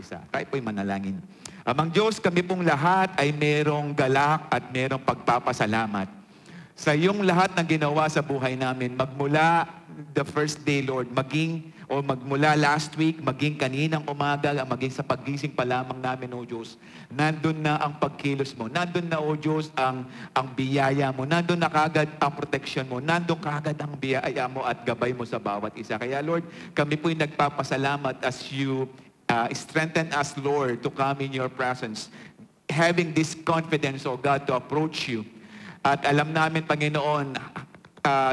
isa. Tayo po'y manalangin. Amang Diyos, kami pong lahat ay merong galak at merong pagpapasalamat sa iyong lahat ng ginawa sa buhay namin. Magmula the first day, Lord, magmula last week, maging kaninang umaga, maging sa paggising pa lamang namin, O Diyos, nandun na ang pagkilos mo. Nandun na, O Diyos, ang biyaya mo. Nandun na kagad ang protection mo. Nandun kagad ang biyaya mo at gabay mo sa bawat isa. Kaya, Lord, kami po'y nagpapasalamat as you strengthen us, Lord, to come in your presence. Having this confidence, O God, to approach you. At alam namin, Panginoon,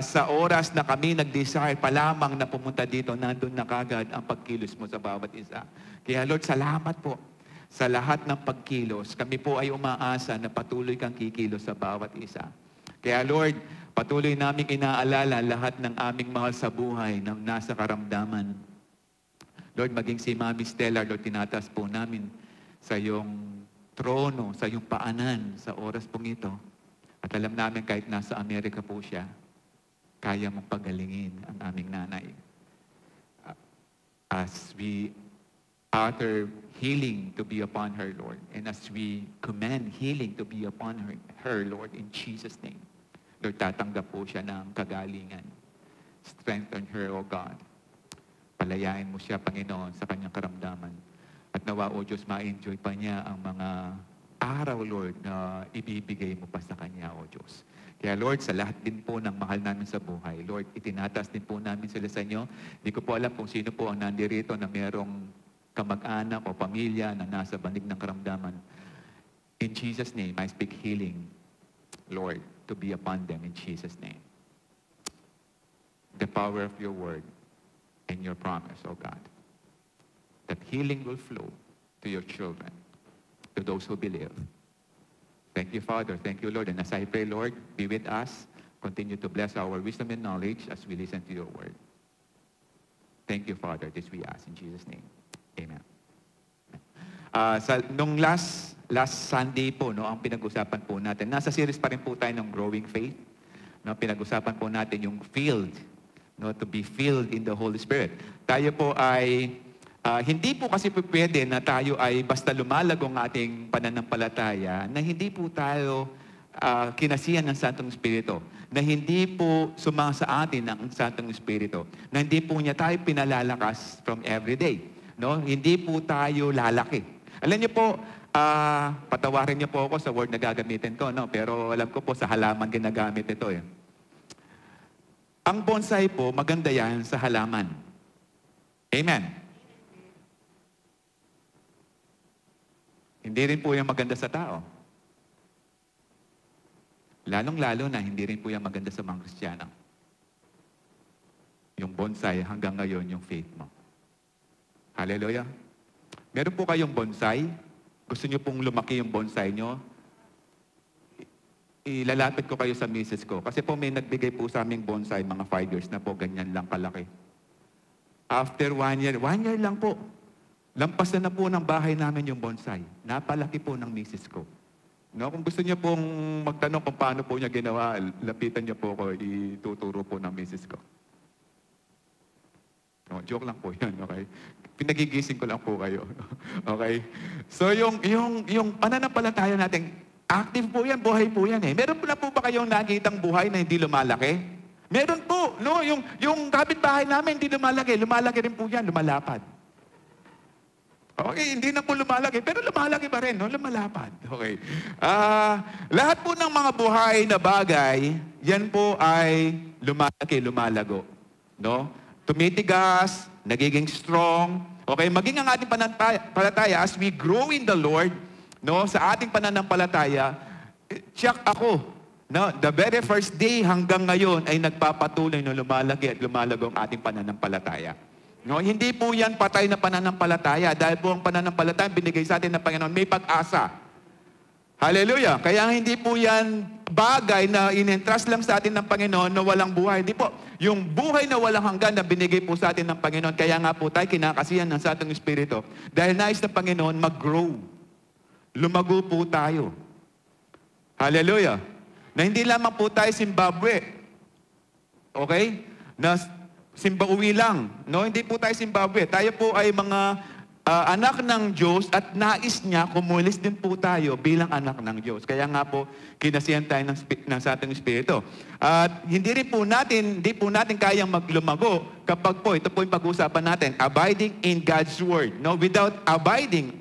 sa oras na kami nag-desire pa lamang na pumunta dito, nandun na kagad ang pagkilos mo sa bawat isa. Kaya Lord, salamat po sa lahat ng pagkilos. Kami po ay umaasa na patuloy kang kikilos sa bawat isa. Kaya Lord, patuloy namin inaalala lahat ng aming mahal sa buhay na nasa karamdaman. Lord, maging si Mami Stella, Lord, tinataas po namin sa iyong trono, sa iyong paanan sa oras pong ito. At alam namin kahit nasa Amerika po siya, kaya mong pagalingin ang aming nanay. As we utter healing to be upon her, Lord, and as we command healing to be upon her, Lord, in Jesus' name. Lord, tatanggap po siya ng kagalingan. Strengthen her, O God. Palayain mo siya, Panginoon, sa kanyang karamdaman. At nawa, O Diyos, ma-enjoy pa niya ang mga araw, Lord, na ibibigay mo pa sa kanya, O Diyos. Kaya, Lord, sa lahat din po ng mahal namin sa buhay, Lord, itinataas din po namin sila sa inyo. Hindi ko po alam kung sino po ang nandirito na merong kamag-anak o pamilya na nasa banig ng karamdaman. In Jesus' name, I speak healing, Lord, to be upon them in Jesus' name. The power of your word and your promise, O God, that healing will flow to your children, to those who believe. Thank you, Father. Thank you, Lord. And as I pray, Lord, be with us. Continue to bless our wisdom and knowledge as we listen to your word. Thank you, Father. This we ask in Jesus' name. Amen. Nung last Sunday po, no, ang pinag-usapan po natin, nasa series pa rin po tayo ng Growing Faith. No, pinag-usapan po natin yung filled, no, to be filled in the Holy Spirit. Tayo po ay hindi po kasi pwede na tayo ay basta lumalago ang ating pananampalataya na hindi po tayo kinasihan ng Santong Espiritu, na hindi po sumasa atin ang Santong Espiritu, na hindi po niya tayo pinalalakas from everyday. No? Hindi po tayo lalaki. Alam niyo po, patawarin niyo po ako sa word na gagamitin ko, no? Pero alam ko po sa halaman ginagamit ito eh. Ang bonsai po, maganda yan sa halaman. Amen. Hindi rin po yung maganda sa tao. Lalong-lalo na, hindi rin po yung maganda sa mga Kristiyano. Yung bonsai, hanggang ngayon, yung faith mo. Hallelujah. Meron po kayong bonsai. Gusto nyo pong lumaki yung bonsai nyo. Ilalapit ko kayo sa misis ko. Kasi po may nagbigay po sa aming bonsai, mga 5 years na po, ganyan lang kalaki. After 1 year lang po. Lampas na po ng bahay namin yung bonsai. Napalaki po ng misis ko. No, kung gusto niya pong magtanong kung paano po niya ginawa, lapitan niya po ako, ituturo po ng misis ko. No, joke lang po yan, okay? Pinagigising ko lang po kayo. Okay? So yung pananampalataya natin, active po yan, buhay po yan eh. Meron po na po ba kayong nakitang buhay na hindi lumalaki? Meron po, no? Yung kapitbahay namin hindi lumalaki rin po yan, lumalapad. Okay, hindi na po lumalaki, pero lumalaki pa rin, no? Lumalapad. Okay. Lahat po ng mga buhay na bagay, yan po ay lumalaki, lumalago. No? Tumitigas, nagiging strong. Okay, maging ang ating pananampalataya as we grow in the Lord, no? Sa ating pananampalataya, check ako. No? The very first day hanggang ngayon ay nagpapatuloy na lumalaki at lumalago ang ating pananampalataya. No, hindi po yan patay na pananampalataya dahil po ang pananampalataya binigay sa atin ng Panginoon may pag-asa. Hallelujah! Kaya hindi po yan bagay na in-entrust lang sa atin ng Panginoon na walang buhay. Hindi po. Yung buhay na walang hanggan na binigay po sa atin ng Panginoon. Kaya nga po tayo kinakasihan ng sa ating Espiritu. Dahil nais ng Panginoon mag-grow. Lumago po tayo. Hallelujah! Na hindi lamang po tayo Zimbabwe. Okay? Na Zimbabwe lang. No, hindi po tayo Zimbabwe. Tayo po ay mga anak ng Diyos at nais niya kumulis din po tayo bilang anak ng Diyos. Kaya nga po, kinasihan tayo ng sa ating Espiritu. At hindi po natin kayang maglumago kapag po, ito po yung pag-uusapan natin, abiding in God's Word. No? Without abiding,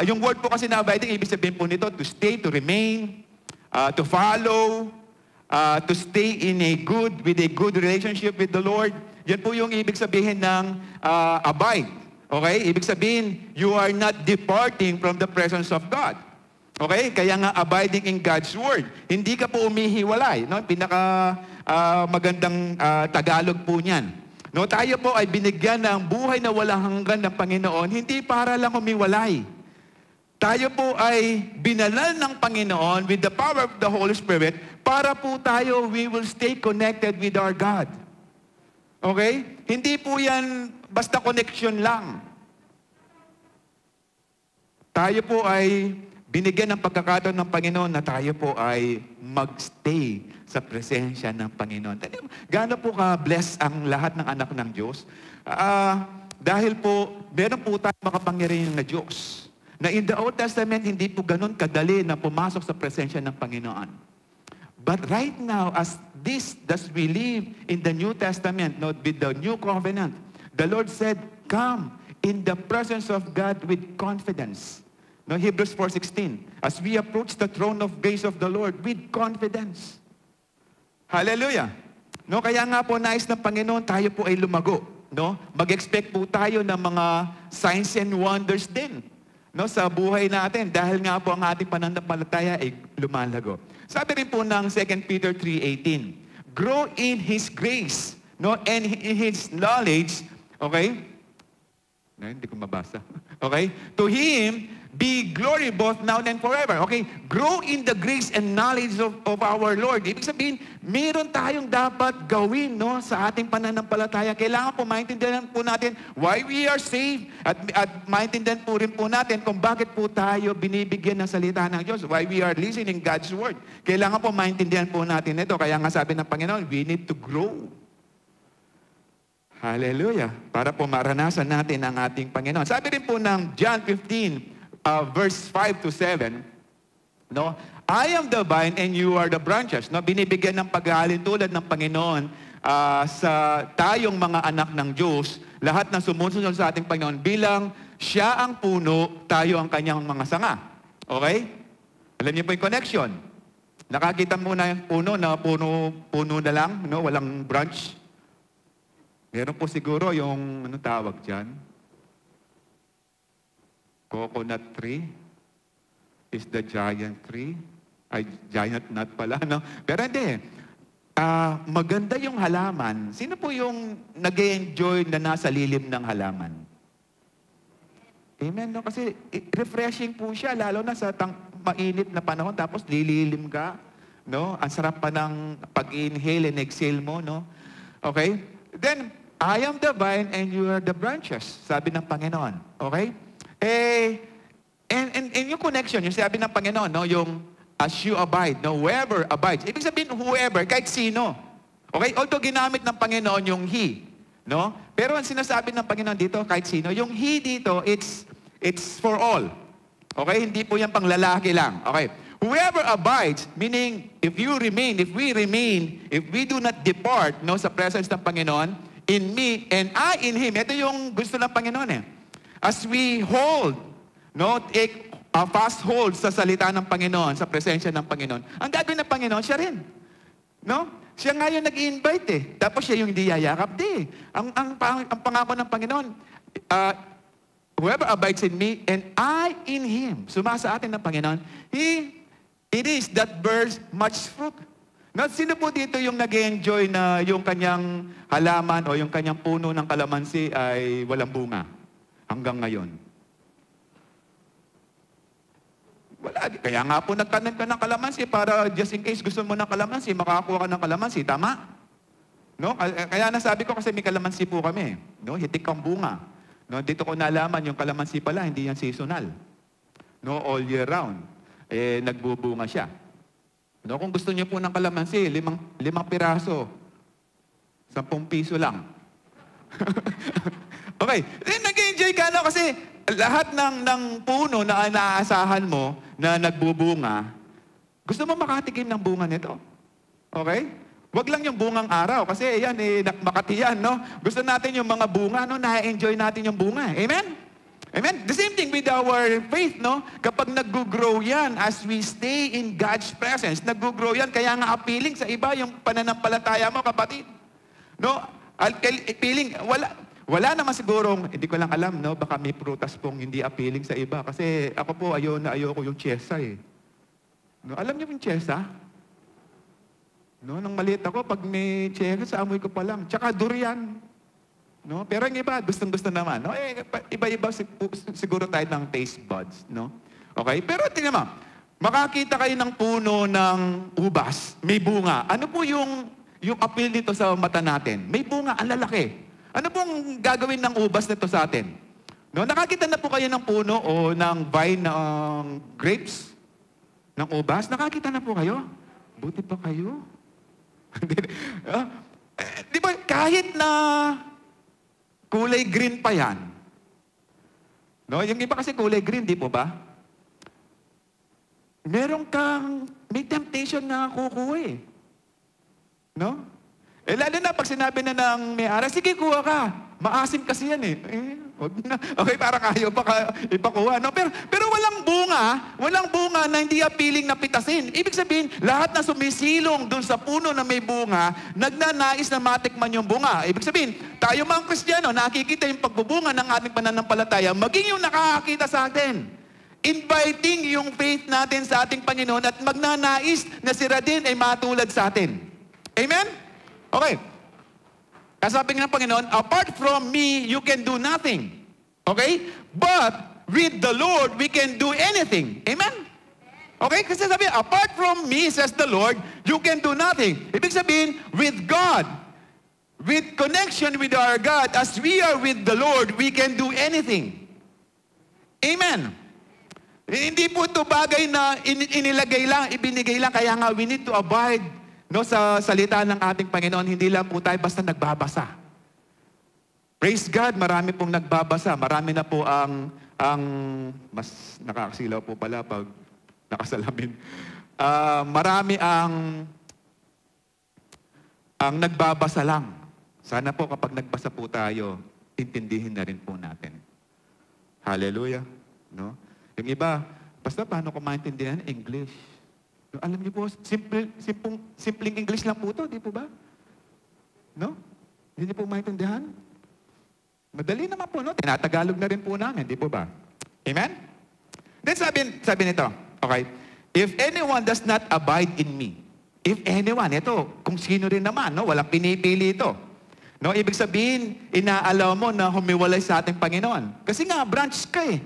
yung word po kasi na abiding, ibig sabihin po nito, to stay, to remain, to follow, to stay with a good relationship with the Lord. Yan po yung ibig sabihin ng abide. Okay? Ibig sabihin, you are not departing from the presence of God. Okay? Kaya nga abiding in God's Word. Hindi ka po umihiwalay. No? Pinaka magandang Tagalog po niyan. No, tayo po ay binigyan ng buhay na walang hanggan ng Panginoon, hindi para lang humiwalay. Tayo po ay binalal ng Panginoon with the power of the Holy Spirit para po tayo, we will stay connected with our God. Okay? Hindi po yan basta connection lang. Tayo po ay binigyan ng pagkakataon ng Panginoon na tayo po ay magstay sa presensya ng Panginoon. Gaano po ka-bless ang lahat ng anak ng Diyos? Dahil po, meron po tayong makapangyarihan na Diyos. Na in the Old Testament, hindi po ganun kadali na pumasok sa presensya ng Panginoon. But right now, as we live in the New Testament, with the New Covenant, the Lord said, come in the presence of God with confidence. No, Hebrews 4:16, as we approach the throne of grace of the Lord with confidence. Hallelujah. No, kaya nga po nais ng Panginoon tayo po ay lumago, no? Mag-expect po tayo ng mga signs and wonders din, no, sa buhay natin dahil nga po ang ating pananampalataya ay lumalago. Sabi rin po ng 2 Peter 3:18, grow in His grace, no, and in His knowledge, okay? Hindi ko mabasa. Okay? To Him be glory both now and forever. Okay? Grow in the grace and knowledge of our Lord. Ibig sabihin, meron tayong dapat gawin, no, sa ating pananampalataya. Kailangan po maintindihan po natin why we are saved at maintindihan po rin po natin kung bakit po tayo binibigyan ng salita ng Diyos. Why we are listening God's Word. Kailangan po maintindihan po natin ito. Kaya nga sabi ng Panginoon, we need to grow. Hallelujah. Para po maranasan natin ang ating Panginoon. Sabi rin po ng John 15, verse 5 to 7, no? I am the vine and you are the branches. No? Binibigyan ng paghahalin tulad ng Panginoon sa tayong mga anak ng Diyos, lahat na sumusunod sa ating Panginoon bilang siya ang puno, tayo ang kanyang mga sanga. Okay? Alam niyo po yung connection. Nakakita mo na yung puno na puno na lang, no? Walang branch. Meron po siguro yung, anong tawag dyan? Coconut tree is the giant tree. Ay, giant nut pala, no? Pero hindi. Maganda yung halaman. Sino po yung nag-enjoy na nasa lilim ng halaman? Amen, no? Kasi refreshing po siya, lalo na sa mainit na panahon, tapos lililim ka, no? Ang sarap pa ng pag-inhale and exhale mo, no? Okay? Then, I am the vine and you are the branches, sabi ng Panginoon. Okay? And yung connection, yung sabi ng Panginoon, no, yung as you abide, no, whoever abides. Ibig sabihin, whoever, kahit sino. Okay? Although ginamit ng Panginoon yung He, no? Pero ang sinasabi ng Panginoon dito, kahit sino, yung He dito, it's for all. Okay? Hindi po yan pang lalaki lang. Okay? Whoever abides, meaning, if we remain, if we do not depart, no, sa presence ng Panginoon, in me and I in Him. Ito yung gusto ng Panginoon eh. As we hold, no, take a fast hold sa salita ng Panginoon, sa presensya ng Panginoon, ang gagawin ng Panginoon, siya rin. No? Siya nga yung nag-i-invite eh. Tapos siya yung hindi yayakap. Di. Ang pangako ng Panginoon, whoever abides in me and I in Him, sumasa atin ng Panginoon, it is that bears much fruit. No, sino po dito yung nag-enjoy na yung kanyang halaman o yung kanyang puno ng kalamansi ay walang bunga hanggang ngayon? Wala. Kaya nga po nagtanim ka ng kalamansi para just in case gusto mo ng kalamansi, makakakuha ka ng kalamansi. Tama? No? Kaya nasabi ko kasi may kalamansi po kami. No? Hitik ang bunga. No? Dito ko nalaman yung kalamansi pala, hindi yan seasonal. No? All year round. Nagbubunga siya. No, kung gusto niyo po ng kalamansi, limang piraso. 10 piso lang. Okay. Nag-enjoy ka, no? Kasi lahat ng puno na naaasahan mo na nagbubunga, gusto mo makatikim ng bunga nito. Okay? Wag lang yung bungang araw kasi yan, Makati yan, no? Gusto natin yung mga bunga, no? Na-enjoy natin yung bunga. Amen? Amen? The same thing with our faith, no? Kapag nag-grow yan, as we stay in God's presence, nag-grow yan, kaya nga appealing sa iba yung pananampalataya mo, kapatid. No? Appealing, wala naman sigurong, hindi ko lang alam, no? Baka may prutas pong hindi appealing sa iba. Kasi ako po, ayoko yung chesa, eh. No? Alam niyo yung chesa? No, nang maliit ako, pag may chesa, sa amoy ko pa lang. Tsaka durian. No? Pero yung iba, gustong-gusto naman. No? Iba-iba siguro tayo ng taste buds. No? Okay? Pero tingnan mo, makakita kayo ng puno ng ubas, may bunga. Ano po yung appeal nito sa mata natin? May bunga, ang lalaki. Ano pong gagawin ng ubas nito sa atin? No? Nakakita na po kayo ng puno o ng vine ng grapes? Ng ubas? Nakakita na po kayo? Buti pa kayo. Di ba, kahit na kulay green pa yan, no? Yung iba kasi kulay green, di po ba? May temptation na kukuha eh. No? Lalo na pag sinabi na ng may-ari, sige, kuha ka. Maasim kasi yan eh. Wag na. Okay, para kayo ipakuha. No? Pero walang bunga na hindi appealing na pitasin. Ibig sabihin, lahat na sumisilong dun sa puno na may bunga, nagnanais na matikman yung bunga. Ibig sabihin, tayo mga Kristiyano, nakikita yung pagbubunga ng ating pananampalataya, maging yung nakakakita sa atin. Inviting yung faith natin sa ating Panginoon at magnanais na sila din ay matulad sa atin. Amen? Okay. Kasabi ng Panginoon, apart from me, you can do nothing. Okay? But with the Lord, we can do anything. Amen? Okay? Kasi sabi, apart from me, says the Lord, you can do nothing. Ibig sabihin, with God, with connection with our God, as we are with the Lord, we can do anything. Amen? Hindi po ito bagay na inilagay lang, ibinigay lang, kaya nga we need to abide sa salita ng ating Panginoon. Hindi lang po tayo basta nagbabasa. Praise God, marami pong nagbabasa. Marami na po ang mas nakakasilaw po pala pag nakasalamin. Marami ang nagbabasa lang. Sana po kapag nagbasa po tayo, intindihin na rin po natin. Hallelujah. No? Yung iba, basta paano ko maintindihan? English. Alam niyo po, simpleng English lang po ito, di po ba? No? Hindi niyo po maintindihan? Madali naman po, no? Tinatagalog na rin po namin, di po ba? Amen? Then sabi nito, okay, if anyone does not abide in me, if anyone, ito, kung sino rin naman, no? Walang pinipili ito. No? Ibig sabihin, inaalaw mo na humiwalay sa ating Panginoon. Kasi nga, branch ka eh.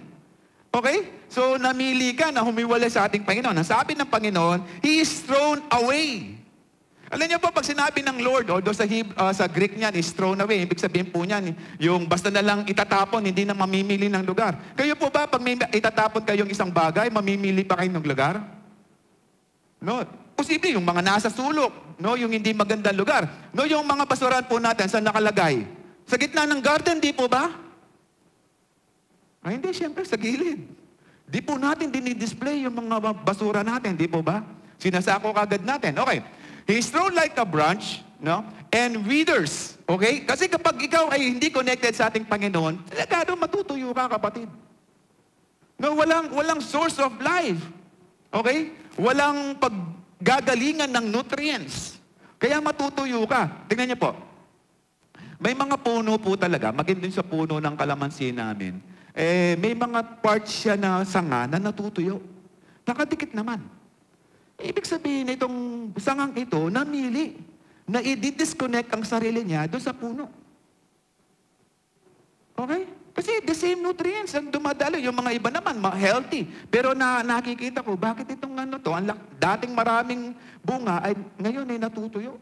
Okay? So, namili ka na humiwalay sa ating Panginoon. Ang sabi ng Panginoon, He is thrown away. Alam niyo po, pag sinabi ng Lord, o sa Greek niyan, is thrown away, ibig sabihin po niyan, yung basta na lang itatapon, hindi na mamimili ng lugar. Kayo po ba, pag may itatapon kayong isang bagay, mamimili pa kayo ng lugar? No. Posible, yung mga nasa sulok, no, yung hindi magandang lugar. No, yung mga basurahan po natin, saan nakalagay? Sa gitna ng garden, di po ba? Ay, hindi, siyempre, sa gilid. Di po natin dinidisplay yung mga basura natin, di po ba? Sinasako kagad natin. Okay. He's thrown like a branch, no? And withers. Okay? Kasi kapag ikaw ay hindi connected sa ating Panginoon, talaga matutuyo ka, kapatid. No, walang source of life. Okay? Walang paggagalingan ng nutrients. Kaya matutuyo ka. Tingnan niyo po. May mga puno po talaga, maging din sa puno ng kalamansi namin, may mga parts siya na sanga na natutuyo. Nakadikit naman. Ibig sabihin, itong sangang ito, namili na i-disconnect ang sarili niya doon sa puno. Okay? Kasi the same nutrients ang dumadalo. Yung mga iba naman, healthy. Pero nakikita ko, bakit itong dating maraming bunga, ay ngayon ay natutuyo.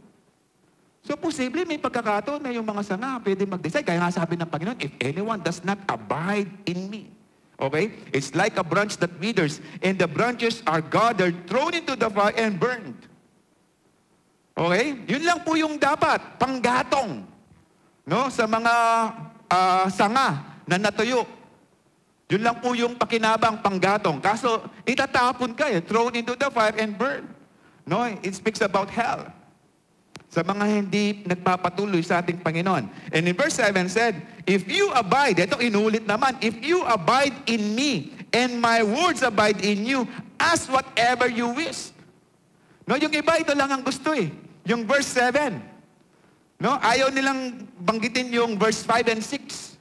So, posible may pagkakataon na yung mga sanga pwede mag-decide. Kaya nga sabi ng Panginoon, if anyone does not abide in me, okay? It's like a branch that withers, and the branches are gathered, thrown into the fire, and burned. Okay? Yun lang po yung dapat, panggatong. No? Sa mga sanga na natuyo. Yun lang po yung pakinabang panggatong. Kaso, itatapon ka, thrown into the fire and burned. No, it speaks about hell. Sa mga hindi nagpapatuloy sa ating Panginoon. And in verse 7 said, if you abide, ito inulit naman, if you abide in me, and my words abide in you, ask whatever you wish. No, yung iba, ito lang ang gusto eh. Yung verse 7. No, ayaw nilang banggitin yung verse 5 and 6.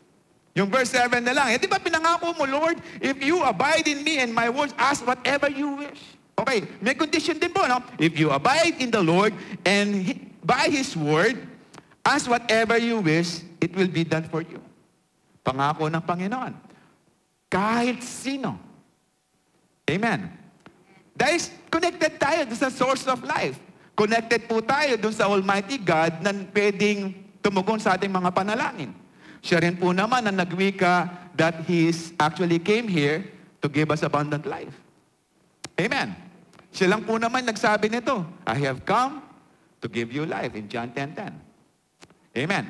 Yung verse 7 na lang. Eh, di ba pinangako mo, Lord, if you abide in me and my words, ask whatever you wish. Okay, may condition din po, no? If you abide in the Lord and by His word, ask whatever you wish, it will be done for you. Pangako ng Panginoon. Kahit sino. Amen. Dahil connected tayo sa source of life. Connected po tayo dun sa Almighty God na pwedeng tumugon sa ating mga panalangin. Siya rin po naman ang nagwika that He actually came here to give us abundant life. Amen. Siya lang po naman nagsabi nito, I have come to give you life in John 10:10. Amen.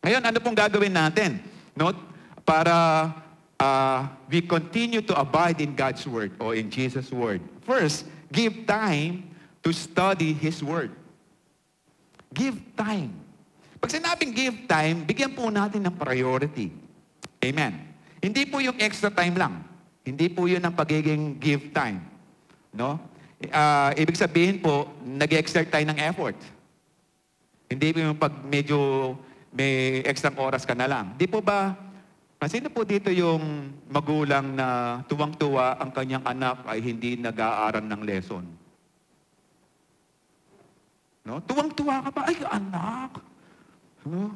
Ngayon, ano pong gagawin natin? No? Para we continue to abide in God's Word or in Jesus' Word. First, give time to study His Word. Give time. Pag sinabing give time, bigyan po natin ng priority. Amen. Hindi po yung extra time lang. Hindi po yun ang pagiging give time. No? Ibig sabihin po, nag-exert tayo ng effort. Hindi po yung pag medyo may extra oras ka na lang. Di po ba, sino po dito yung magulang na tuwang-tuwa ang kanyang anak ay hindi nag-aaral ng lesson? No? Tuwang-tuwa ka ba? Ay, anak! No?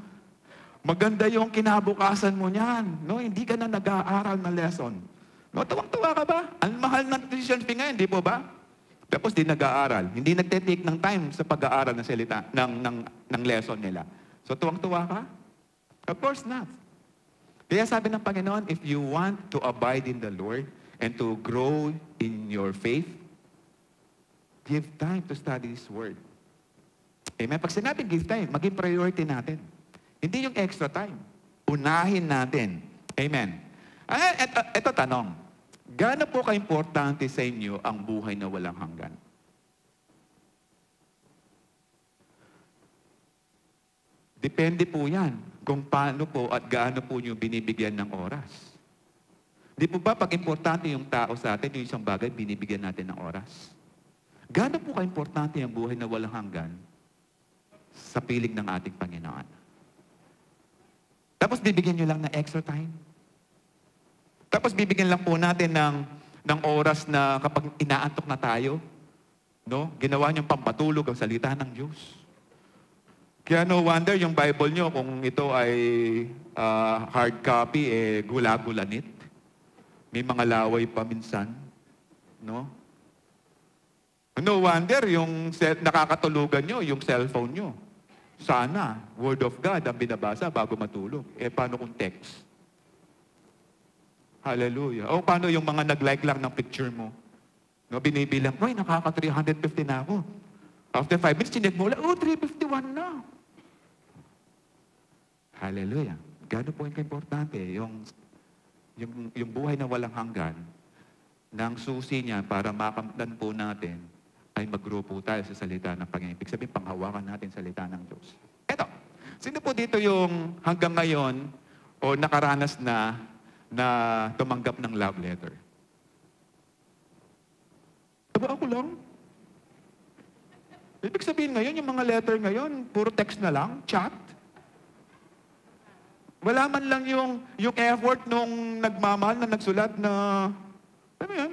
Maganda yung kinabukasan mo niyan. No? Hindi ka na nag-aaral ng lesson. No? Tuwang-tuwa ka ba? Ang mahal ng tuition fee ngayon, di po ba? Tapos di nag-aaral. Hindi nagte-take ng time sa pag-aaral ng salita, ng lesson nila. So tuwang-tuwa ka? Of course not. Kaya sabi ng Panginoon, if you want to abide in the Lord and to grow in your faith, give time to study His Word. Amen. Pag sinabing give time, maging priority natin. Hindi yung extra time. Unahin natin. Amen. Ito tanong. Gaano po ka-importante sa inyo ang buhay na walang hanggan? Depende po yan kung paano po at gaano po nyo binibigyan ng oras. Di po ba pag importante yung tao sa atin, yung isang bagay, binibigyan natin ng oras? Gaano po ka-importante ang buhay na walang hanggan sa piling ng ating Panginoon? Tapos bibigyan nyo lang ng extra time. Tapos bibigyan lang po natin ng oras na kapag inaantok na tayo, no? Ginawa niyong pampatulog ang salita ng Diyos. Kaya no wonder yung Bible nyo, kung ito ay hard copy, gula-gulanit. May mga laway pa minsan. No? No wonder yung nakakatulugan nyo, yung cellphone nyo. Sana, Word of God ang binabasa bago matulog. Paano kung text? Hallelujah. O paano yung mga nag-like lang ng picture mo? No, binibilang, ay, nakaka-350 na ako. After 5 minutes, chinek mo ulit, 351 na. Hallelujah. Gano'n po yung importante, yung buhay na walang hanggan, ng susi niya para makamtan po natin, ay mag-grow po tayo sa salita ng Panginoon. Ibig sabihin, panghawakan natin salita ng Diyos. Eto, sino po dito yung hanggang ngayon o nakaranas na tumanggap ng love letter? Aba, ako lang? Ibig sabihin ngayon, yung mga letter ngayon, puro text na lang, chat. Wala man lang yung effort nung nagmamahal na nagsulat na, ano yan?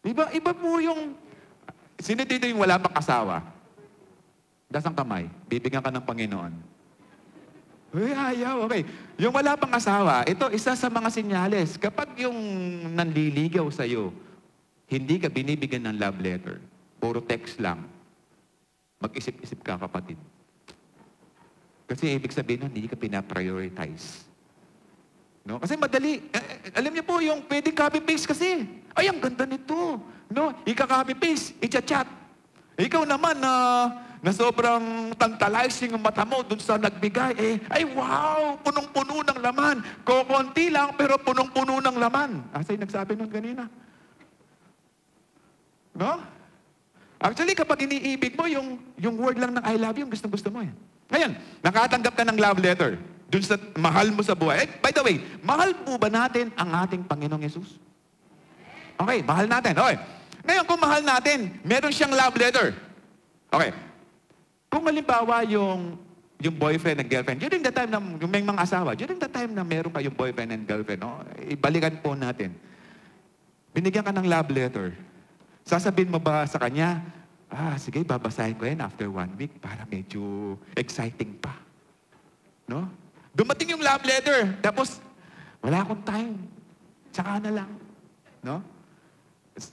Iba po yung, sino dito yung wala pang asawa? Dasang kamay, bibigyan ka ng Panginoon. Uy, ayaw, okay. Yung wala pang asawa, ito isa sa mga senyales. Kapag yung nanliligaw sa'yo, hindi ka binibigyan ng love letter, puro text lang, mag-isip-isip ka, kapatid. Kasi ibig sabihin nun, hindi ka pinaprioritize. No? Kasi madali. Alam niyo po, yung pwedeng copy-paste kasi. Ay, ang ganda nito. No? Ika-copy-paste, i-chat. Ikaw naman, na sobrang tantalizing ang mata mo dun sa nagbigay, ay wow, punong-puno ng laman. Kokonti lang, pero punong-puno ng laman. Asa'y nagsabi nun kanina. No? Actually, kapag iniibig mo, yung word lang ng I love you, yung gustong-gusto mo. Ngayon, nakatanggap ka ng love letter dun sa mahal mo sa buhay. By the way, mahal po ba natin ang ating Panginoong Yesus? Okay, mahal natin. Okay. Ngayon, kung mahal natin, meron siyang love letter. Okay. Kung halimbawa yung boyfriend and girlfriend, during the time na yung may mga asawa, during the time na meron kayong boyfriend and girlfriend, no, ibalikan po natin. Binigyan ka ng love letter. Sasabihin mo ba sa kanya, sige, babasahin ko yan after 1 week para medyo exciting pa. No? Dumating yung love letter, tapos wala akong time. Tsaka na lang. No?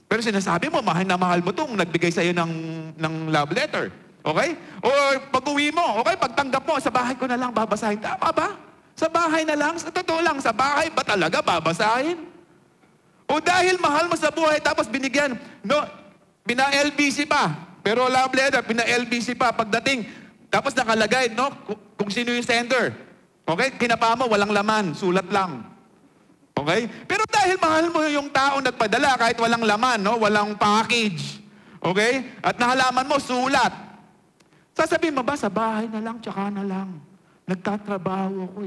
Pero sinasabi mo, mahal na mahal mo itong nagbigay sa'yo ng love letter. Okay? O pag-uwi mo, okay, pagtanggap mo, sa bahay ko na lang babasahin. Tama ba? Sa bahay na lang? Sa totoo lang, sa bahay ba talaga babasahin? O dahil mahal mo sa buhay, tapos binigyan, no, pina-LBC pa. Pero love letter, pina-LBC pa. Pagdating, tapos nakalagay, no, kung sino yung sender. Okay? Kinapa mo, walang laman, sulat lang. Okay? Pero dahil mahal mo yung taong nagpadala, kahit walang laman, no, walang package. Okay? At nahalaman mo, sulat. Sasabihin mo ba, sa bahay na lang, tsaka na lang. Nagtatrabaho ako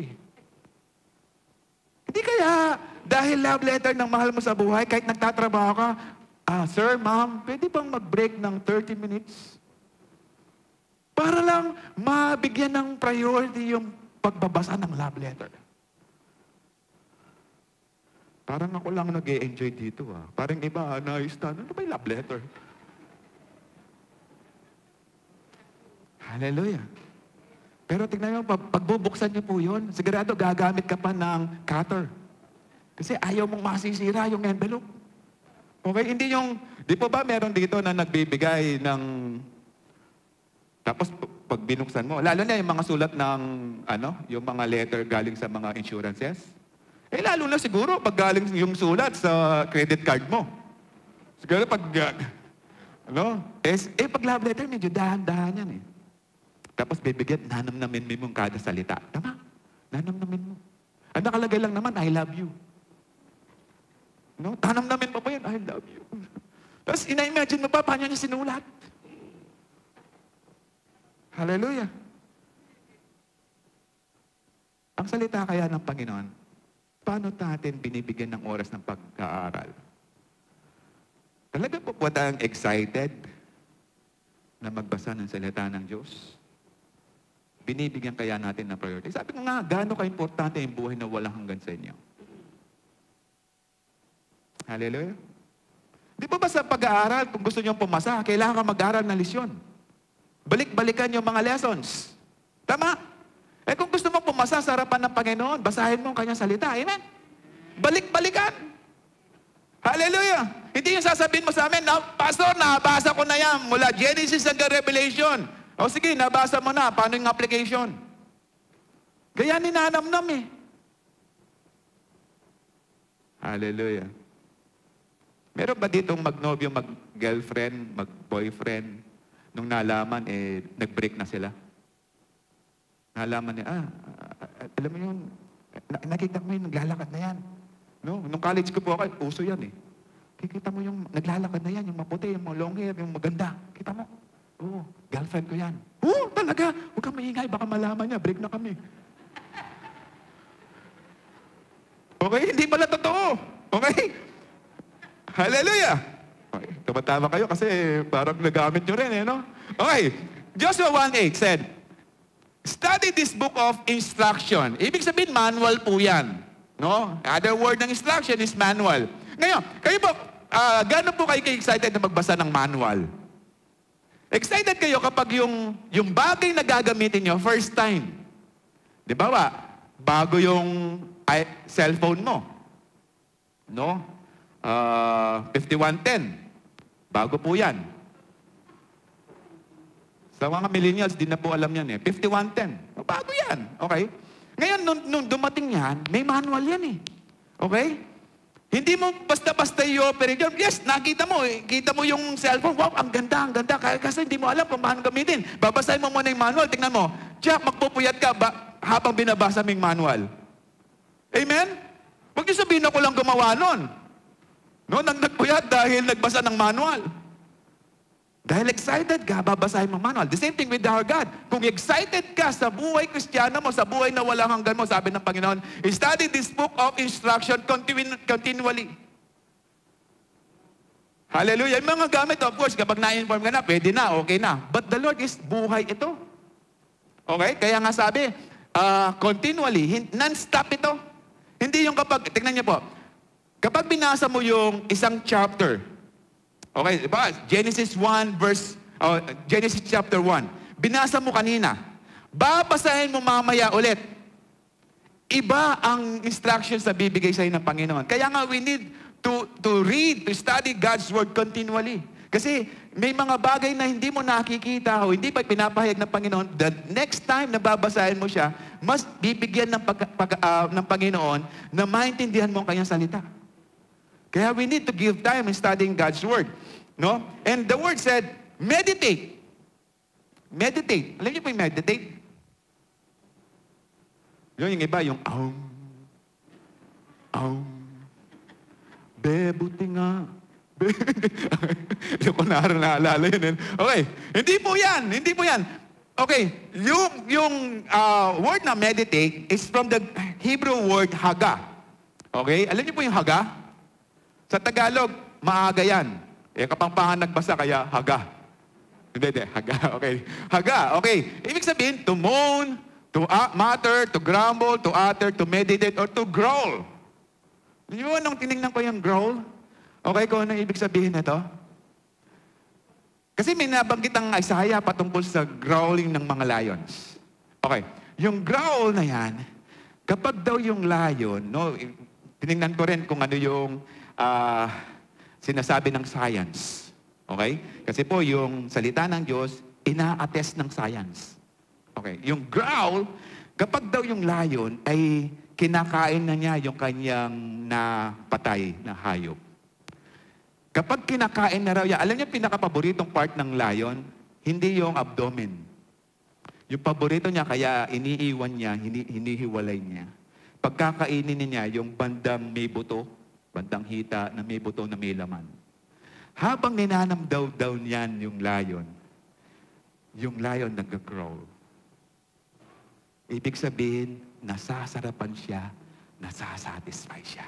Hindi kaya, dahil love letter ng mahal mo sa buhay, kahit nagtatrabaho ka, sir, ma'am, pwede bang mag-break ng 30 minutes? Para lang mabigyan ng priority yung pagbabasa ng love letter. Parang ako lang nag-e-enjoy dito Parang iba, ano ba yung love letter? Hallelujah. Pero tignan nyo, pagbubuksan nyo po yun, sigurado gagamit ka pa ng cutter. Kasi ayaw mong masisira yung envelope. Okay? Hindi yung, di po ba meron dito na nagbibigay ng, tapos pag binuksan mo, lalo na yung mga sulat ng, yung mga letter galing sa mga insurances. Lalo na siguro pag galing yung sulat sa credit card mo. Siguro pag, pag love letter, medyo dahan-dahan yan Tapos bibigyan, nanamnamin mo yung kada salita. Tama? Nanamnamin mo. Ang nakalagay lang naman, I love you. No? Nanamnamin mo pa yan, I love you. Tapos ina-imagine mo pa, paano niya sinulat? Hallelujah. Ang salita kaya ng Panginoon, paano natin binibigyan ng oras ng pag-aaral? Talaga po ba tayong excited na magbasa ng salita ng Diyos? Binibigyan kaya natin ng priority. Sabi ko nga, gaano ka-importante yung buhay na walang hanggan sa inyo? Hallelujah. Di ba sa pag-aaral, kung gusto nyo pumasa, kailangan ka mag-aaral ng lesyon. Balik-balikan yung mga lessons. Tama? Kung gusto mo pumasa sa harapan ng Panginoon, basahin mo ang kanyang salita. Amen? Balik-balikan. Hallelujah. Hindi yung sasabihin mo sa amin, Pastor, nabasa ko na yan mula Genesis hanggang Revelation. O sige, nabasa mo na. Paano yung application? Kaya ninanamnam Hallelujah. Meron ba ditong magnobyo, mag-girlfriend, mag-boyfriend, nung nalaman, nag-break na sila? Nalaman niya, alam mo yun, nakita mo yun, naglalakad na yan. No? Nung college ko po ako, uso yan Kikita mo yung naglalakad na yan, yung maputi, yung long hair, yung maganda. Kita mo? Oo, girlfriend ko yan. Oo, talaga. Huwag kang maingay, baka malaman niya, break na kami. Okay, hindi pala totoo. Okay? Hallelujah! Okay, tumatawa kayo kasi parang nagamit nyo rin no? Okay, Joshua 1:8 said, study this book of instruction. Ibig sabihin, manual po yan. No? Other word ng instruction is manual. Ngayon, kayo po, gano'n po kayo excited na magbasa ng manual? Excited kayo kapag yung bagay na gagamitin nyo, first time. Di ba bago yung cellphone mo. No? 5110. Bago po yan. Sa mga millennials, di na po alam yan 5110. Bago yan. Okay? Ngayon, nung dumating yan, may manual yan Okay? Hindi mo basta-basta i-operate yun. Yes, nakita mo. Kita mo yung cellphone. Wow, ang ganda, ang ganda. Kasi hindi mo alam kung paano gamitin. Babasahin mo muna yung manual. Tingnan mo. Jack, magpupuyat ka habang binabasa mo yung manual. Amen? Huwag niyo sabihin ako lang gumawa nun. No, nagpuyat dahil nagbasa ng manual. Dahil excited ka, babasahin mo manual. The same thing with our God. Kung excited ka sa buhay Kristiyano mo, sa buhay na walang hanggan mo, sabi ng Panginoon, study this book of instruction continually. Hallelujah. Yung mga gamit, of course, kapag na-inform ka na, pwede na, okay na. But the Lord is buhay ito. Okay? Kaya nga sabi, continually, non-stop ito. Hindi yung kapag, tingnan niyo po, kapag binasa mo yung isang chapter, okay, diba? Genesis chapter 1. Binasa mo kanina. Babasahin mo mamaya ulit. Iba ang instructions na bibigay sa'yo ng Panginoon. Kaya nga we need to read, to study God's Word continually. Kasi may mga bagay na hindi mo nakikita o hindi pa pinapahayag ng Panginoon, the next time na babasahin mo siya, mas bibigyan ng Panginoon na maintindihan mo ang kanyang salita. Kaya we need to give time in studying God's Word. No? And the Word said, meditate. Meditate. Alam niyo po yung meditate? Yung iba, yung bebuti nga. Yung ko naalala yun. Okay. Hindi po yan. Okay. Yung word na meditate is from the Hebrew word haga. Okay? Alam niyo po yung haga? Sa Tagalog, maaga yan. Kapampangan nagbasa, kaya haga. Hindi, haga. Okay. Haga, okay. Ibig sabihin, to moan, to mutter, to grumble, to utter, to meditate, or to growl. Hindi mo nung tinignan ko yung growl? Okay, kung ano ibig sabihin nito? Kasi may nabanggit ang Isaiah patungkol sa growling ng mga lions. Okay. Yung growl na yan, kapag daw yung lion, no, tinignan ko rin kung ano yung sinasabi ng science. Okay? Kasi po, yung salita ng Diyos, ina-attest ng science. Okay? Yung growl, kapag daw yung lion ay kinakain na niya yung kanyang napatay na hayop. Kapag kinakain na raw niya, alam niyo pinaka-paboritong part ng lion? Hindi yung abdomen. Yung paborito niya, kaya iniiwan niya, hinihiwalay niya. Pagkakainin niya, yung bandang may buto, bandang hita na may buto na may laman. Habang ninanamdaw daw niyan yung lion nag-growl. Ibig sabihin, nasasarapan siya, nasasatisfy siya.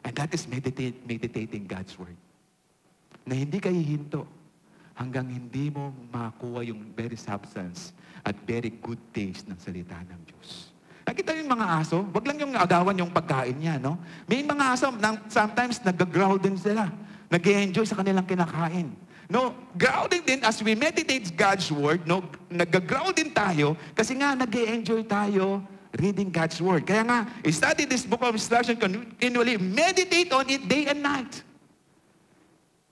And that is meditating God's Word. Na hindi ka hihinto hanggang hindi mo makuha yung very substance at very good taste ng salita ng Diyos. Nakita yung mga aso, wag lang yung agawan yung pagkain niya, no? May mga aso, sometimes nag-growl din sila. Nag-enjoy sa kanilang kinakain. No, growling din as we meditate God's Word, no, nag-growl din tayo kasi nga nag-enjoy tayo reading God's Word. Kaya nga, study this book of instruction continually, meditate on it day and night.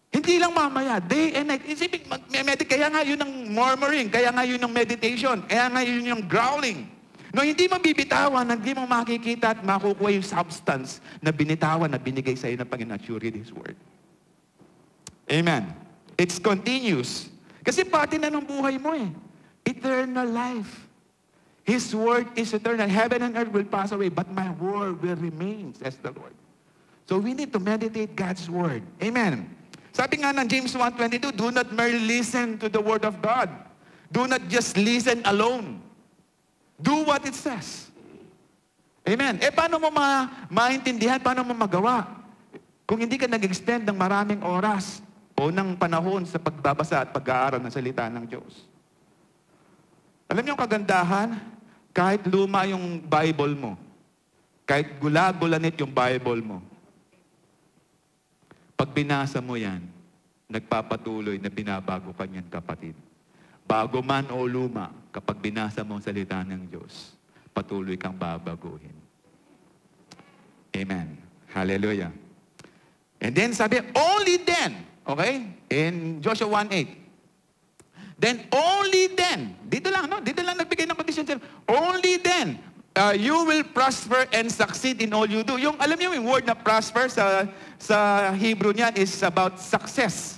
Hindi lang mamaya, day and night. Isipin, kaya nga yun ang murmuring, kaya nga yun ang meditation, kaya nga yun yung growling. No, hindi mo bibitawan, hindi mo makikita at makukuha yung substance na binitawan, na binigay sa iyo ng Panginoon at you read His Word. Amen. It's continuous. Kasi pati na ng buhay mo eh. Eternal life. His Word is eternal. Heaven and earth will pass away, but my Word will remain, says the Lord. So we need to meditate God's Word. Amen. Sabi nga ng James 1:22, do not merely listen to the Word of God. Do not just listen alone. Do what it says. Amen. Paano mo maintindihan? Paano mo magawa? Kung hindi ka nag-extend ng maraming oras o ng panahon sa pagbabasa at pag-aaral ng salita ng Diyos. Alam niyo ang kagandahan? Kahit luma yung Bible mo, kahit gula-gulanit yung Bible mo, pag binasa mo yan, nagpapatuloy na binabago ka niyan, kapatid. Bago man o luma, kapag binasa mo ang salita ng Diyos, patuloy kang babaguhin. Amen. Hallelujah. And then sabi, only then, okay? In Joshua 1:8. Then, only then, dito lang, no? Dito lang nagbigay ng condition. Only then, You will prosper and succeed in all you do. Yung, alam niyo yung word na prosper sa Hebrew niyan is about success.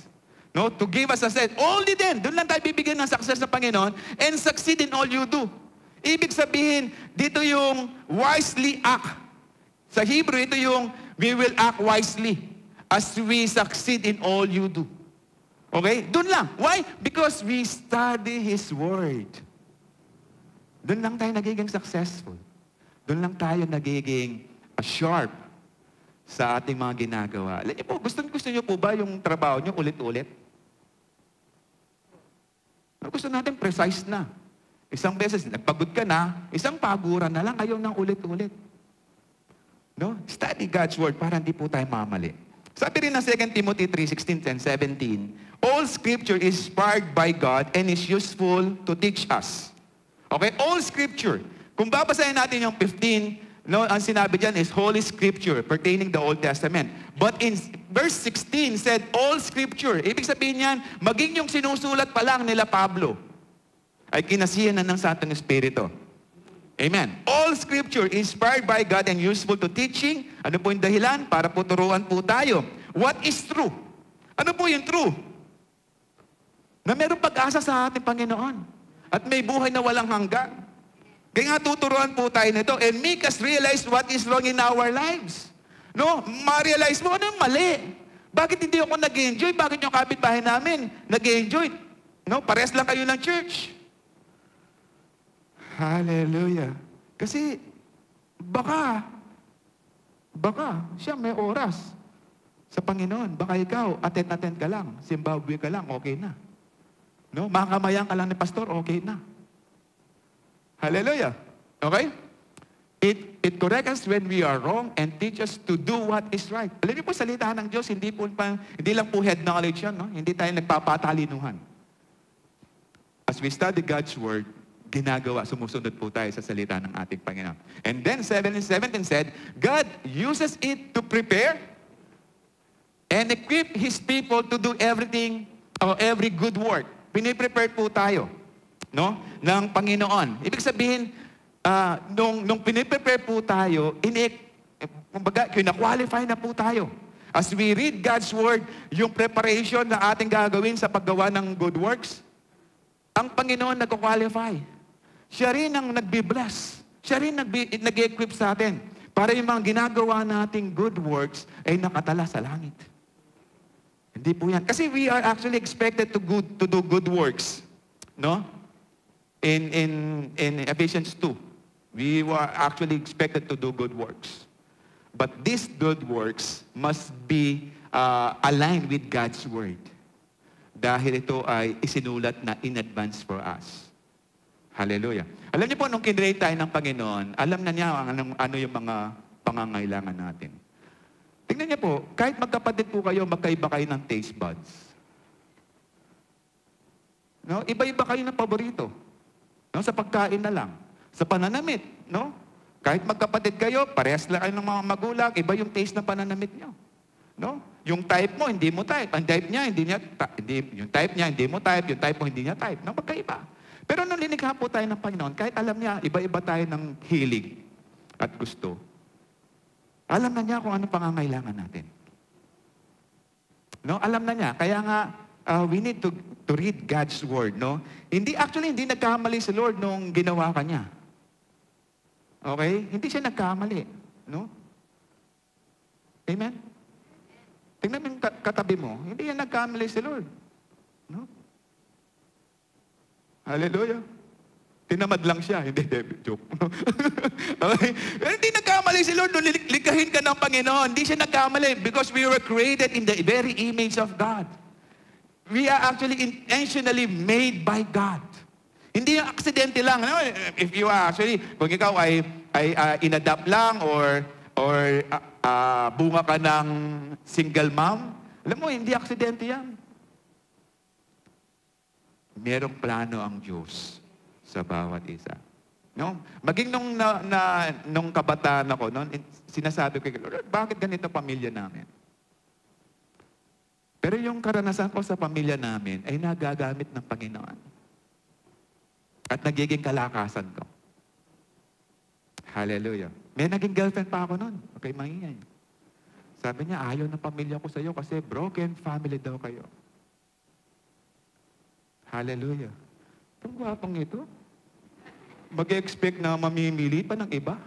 No? To give us success. Only then, doon lang tayo bibigyan ng success ng Panginoon and succeed in all you do. Ibig sabihin, dito yung wisely act. Sa Hebrew, ito yung we will act wisely as we succeed in all you do. Okay? Doon lang. Why? Because we study His Word. Doon lang tayo nagiging successful. Doon lang tayo nagiging sharp sa ating mga ginagawa. Alam niyo po, gusto niyo po ba yung trabaho niyo ulit-ulit? Gusto natin precise na. Isang beses, nagpagod ka na, isang paguran na lang, ayaw nang ulit-ulit. No? Study God's Word para hindi po tayo mamali. Sabi rin ng 2 Timothy 3:16 and 17, all Scripture is inspired by God and is useful to teach us. Okay? All Scripture. Kung babasahin natin yung 15, no, ang sinabi dyan is Holy Scripture pertaining the Old Testament. But in verse 16 said, all Scripture. Ibig sabihin yan, maging yung sinusulat pa lang nila Pablo ay kinasihan na ng Santong Espiritu. Amen. All Scripture inspired by God and useful to teaching. Ano po yung dahilan? Para po turuan po tayo. What is true? Ano po yung true? Na meron pag-asa sa ating Panginoon. At may buhay na walang hanggan. Kaya nga tuturuan po tayo nito and make us realize what is wrong in our lives. No? Ma-realize mo, ano yung mali? Bakit hindi ako nag-enjoy? Bakit yung kapitbahay namin nag-enjoy? No? Parehas lang kayo ng church. Hallelujah. Kasi, baka, siya may oras sa Panginoon. Baka ikaw, attend ka lang. Zimbabwe ka lang, okay na. No? Makamayan ka lang ni pastor, okay na. Hallelujah. Okay? It corrects us when we are wrong and teach us to do what is right. Alam niyo po, salita ng Diyos, hindi lang po head knowledge yan, no? Hindi tayo nagpapatalinuhan. As we study God's Word, sumusunod po tayo sa salita ng ating Panginoon. And then 17 said, God uses it to prepare and equip His people to do everything, or every good work. Piniprepare po tayo, no, ng Panginoon. Ibig sabihin, nung piniprepare po tayo, kumbaga, kina-qualify na po tayo. As we read God's Word, yung preparation na ating gagawin sa paggawa ng good works, ang Panginoon nag-qualify. Siya rin ang nagbi-bless. Siya rin nag-equip sa atin para yung mga ginagawa nating good works ay nakatala sa langit. Hindi po yan. Kasi we are actually expected to do good works. No? In Ephesians 2, we were actually expected to do good works. But these good works must be aligned with God's Word. Dahil ito ay isinulat na in advance for us. Hallelujah. Alam niyo po, nung kinrate tayo ng Panginoon, alam na niya ano yung mga pangangailangan natin. Tingnan niyo po, kahit magkapatid po kayo, magkaiba kayo ng taste buds. No? Iba-iba kayo ng paborito. No? Sa pagkain na lang. Sa pananamit. No? Kahit magkapatid kayo, parehas lang kayo ng mga magulang, iba yung taste ng pananamit niyo. No? Yung type mo, hindi mo type. Ang type niya, yung type niya, hindi mo type. Yung type mo, hindi niya type. No? Magkaiba. Pero nung linikha po tayo ng Panginoon, kahit alam niya, iba-iba tayo ng hilig at gusto, alam na niya kung ano pangangailangan natin. No? Alam na niya. Kaya nga, we need to read God's Word. No? Hindi nagkamali si Lord nung ginawa ka niya. Okay? Hindi siya nagkamali. No? Amen? Tingnan mo yung katabi mo. Hindi yan nagkamali si Lord. No? Hallelujah. Tinamad lang siya. Hindi, joke. Okay? Pero hindi nagkamali si Lord nung likahin ka ng Panginoon. Hindi siya nagkamali because we were created in the very image of God. We are actually intentionally made by God. Hindi yung aksidente lang. No? If you are actually, kung ikaw ay inadapt lang or bunga ka ng single mom, alam mo, hindi aksidente yan. Merong plano ang Diyos sa bawat isa. No? Maging nung kabataan ako, sinasabi ko, Lord, bakit ganito pamilya namin? Pero yung karanasan ko sa pamilya namin ay nagagamit ng Panginoon. At nagiging kalakasan ko. Hallelujah. May naging girlfriend pa ako noon. Okay, maingay. Sabi niya, ayaw ng pamilya ko sa'yo kasi broken family daw kayo. Hallelujah. Itong gwapang ito, mag-expect na mamimili pa ng iba.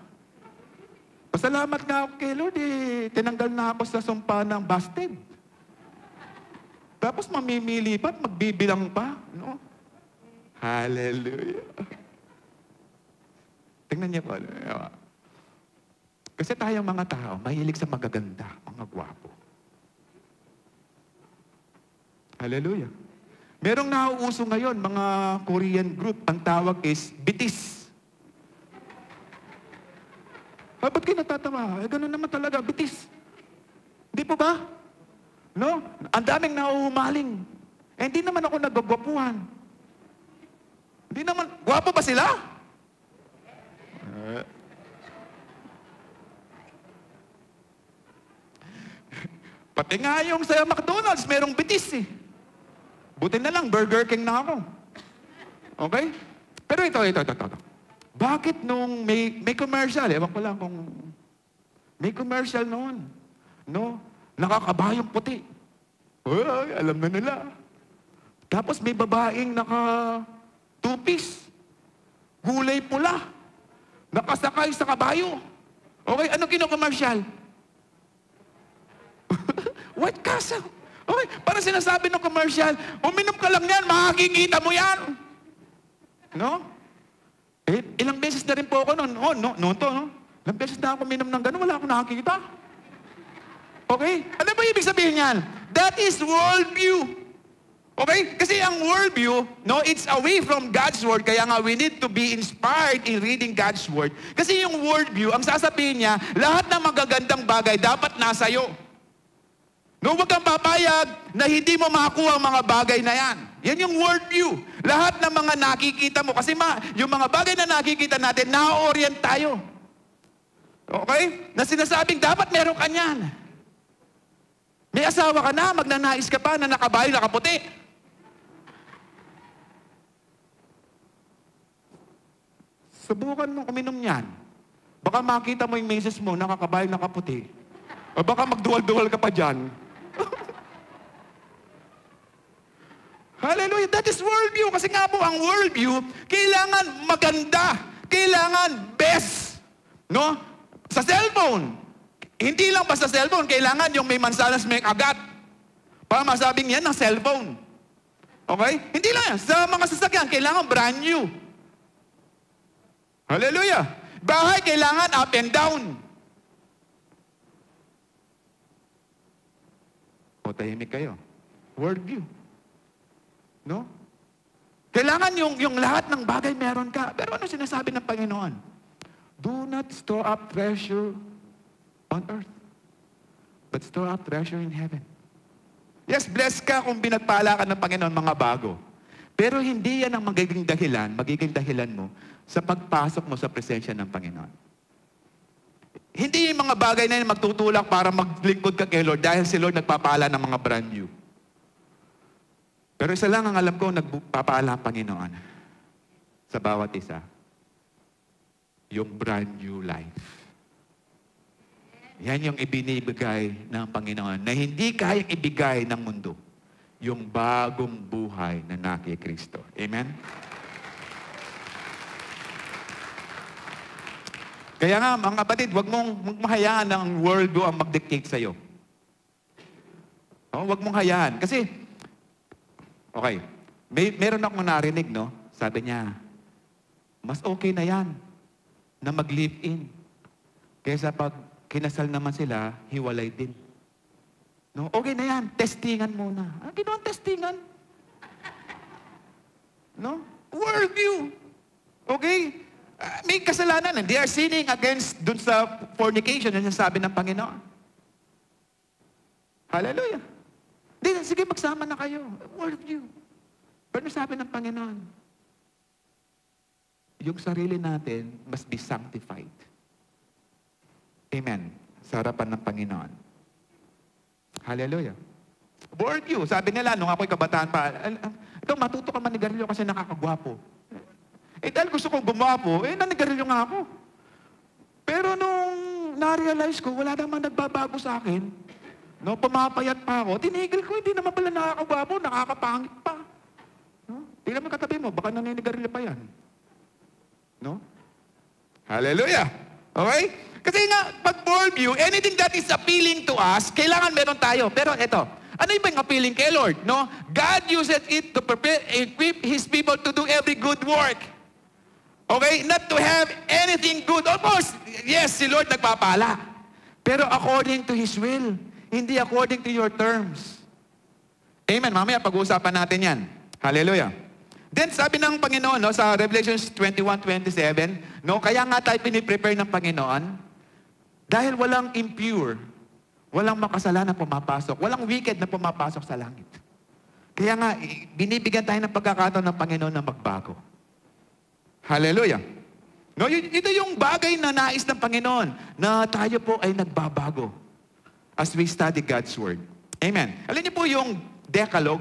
Pasalamat nga ako kay Lord, tinanggal na ako sa sumpa ng busted. Tapos mamimili pa, magbibilang pa. No? Hallelujah. Tingnan niyo po. Kasi tayong mga tao, mahilig sa magaganda, mga gwapo. Hallelujah. Merong nauuso ngayon, mga Korean group, ang tawag is BTS. Ba't kayo natatawa? Ganun naman talaga, BTS. Hindi po ba? No? Ang daming nauhumaling. Hindi naman ako nagagwapuhan. Hindi naman, gwapo ba sila? Pati nga yung sa McDonald's, merong BTS eh. Buti na lang, Burger King na ako. Okay? Pero ito. Bakit nung may commercial, ewan ko lang kung may commercial noon, no? Nakakabayong puti. Ay, alam na nila. Tapos may babaeng naka two-piece, gulay pula, nakasakay sa kabayo. Okay, ano kino-commercial? White Castle. Okay, para sinasabi ng commercial, uminom ka lang yan, makikita mo yan. No? Ilang beses na rin po ako noon. Ilang beses na ako uminom ng gano'n, wala akong nakakita. Okay? Ano ba ibig sabihin yan? That is worldview. Okay? Kasi ang worldview, no, it's away from God's Word. Kaya nga, we need to be inspired in reading God's Word. Kasi yung worldview, ang sasabihin niya, lahat ng magagandang bagay dapat nasa iyo. No, huwag kang papayag na hindi mo makakuha ang mga bagay na yan. Yan yung worldview. Lahat ng mga nakikita mo. Kasi yung mga bagay na nakikita natin, na-orient tayo. Okay? Na sinasabing, dapat meron ka niyan. May asawa ka na, magnanais ka pa na nakabayo, nakaputi. Subukan mong uminom niyan. Baka makita mo yung misis mo, nakakabayo, nakaputi. O baka magduwal-duwal ka pa dyan. Hallelujah, that is worldview. Kasi nga po, ang worldview, kailangan maganda. Kailangan best. No? Sa cellphone. Hindi lang basta cellphone, kailangan yung may mansanas, may agat. Para masabing yan ng cellphone. Okay? Hindi lang yan. Sa mga sasakyan, kailangan brand new. Hallelujah. Bahay, kailangan up and down. O tahimik kayo. Worldview. No? Kailangan yung lahat ng bagay meron ka. Pero ano sinasabi ng Panginoon? Do not store up treasure on earth, but store up treasure in heaven. Yes, blessed ka kung pinagpala ka ng Panginoon mga bago. Pero hindi yan ang magiging dahilan mo sa pagpasok mo sa presensya ng Panginoon. Hindi yung mga bagay na yun magtutulak para maglingkod ka kay Lord dahil si Lord nagpapala ng mga brand new. Pero isa lang ang alam ko, nagpapala ang Panginoon sa bawat isa. Yung brand new life. Yan yung ibinibigay ng Panginoon na hindi kayang ibigay ng mundo. Yung bagong buhay na na kay Kristo. Amen? Kaya nga, mga kapatid, huwag mong mahayaan ng worldview ang mag-dictate sa'yo. Huwag mong hayaan. Kasi, okay, meron akong narinig, no? Sabi niya, mas okay na yan na mag-live-in. Kaysa pag kinasal naman sila, hiwalay din. No? Okay na yan, testingan muna. Ginoon testingan? No? Worldview. Okay? May kasalanan. They are sinning against dun sa fornication na sabi ng Panginoon. Hallelujah. Sige, magsama na kayo. Worldview. Pero sabi ng Panginoon, yung sarili natin must be sanctified. Amen. Sa harapan ng Panginoon. Hallelujah. Worldview. Sabi nila, nung ako'y kabataan pa, ito, matuto ka manigarilyo kasi nakakagwapo. Dahil gusto kong gumapo, nanigarilyo nga ako. na-realize ko, wala naman nagbabago sa akin. No, pumapayat pa ako. Tinigil ko, hindi naman pala nakakagwapo, nakakapangit pa. No? Tingnan mo katabi mo, baka naninigarilyo pa yan. No? Hallelujah! Okay? Kasi nga, pag worldview, anything that is appealing to us, kailangan meron tayo. Pero ito, ano yung appealing kay Lord? No? God uses it to prepare, equip His people to do every good work. Okay? Not to have anything good. Of course, yes, si Lord nagpapala. Pero according to His will. Hindi according to your terms. Amen. Mamaya pag-uusapan natin yan. Hallelujah. Then sabi ng Panginoon no, sa Revelation 21:27, no, kaya nga tayo piniprepare ng Panginoon dahil walang impure, walang makasalanan pumapasok, walang wicked na pumapasok sa langit. Kaya nga, binibigyan tayo ng pagkakataon ng Panginoon na magbago. Hallelujah. No, ito yung bagay na nais ng Panginoon na tayo po ay nagbabago as we study God's Word. Amen. Alam niyo po yung Decalogue?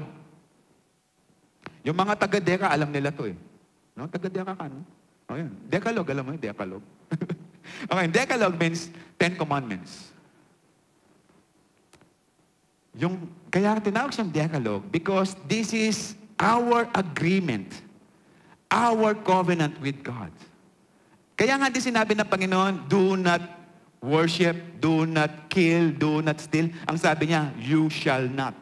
Yung mga taga-Deca, alam nila to eh. No? Taga-Deca ka, no? O yan. Decalogue, alam mo yung Decalogue? Okay, Decalogue means 10 Commandments. Kaya tinawag siyang Decalogue because this is our agreement, our covenant with God. Kaya nga din sinabi ng Panginoon, do not worship, do not kill, do not steal. Ang sabi niya, you shall not.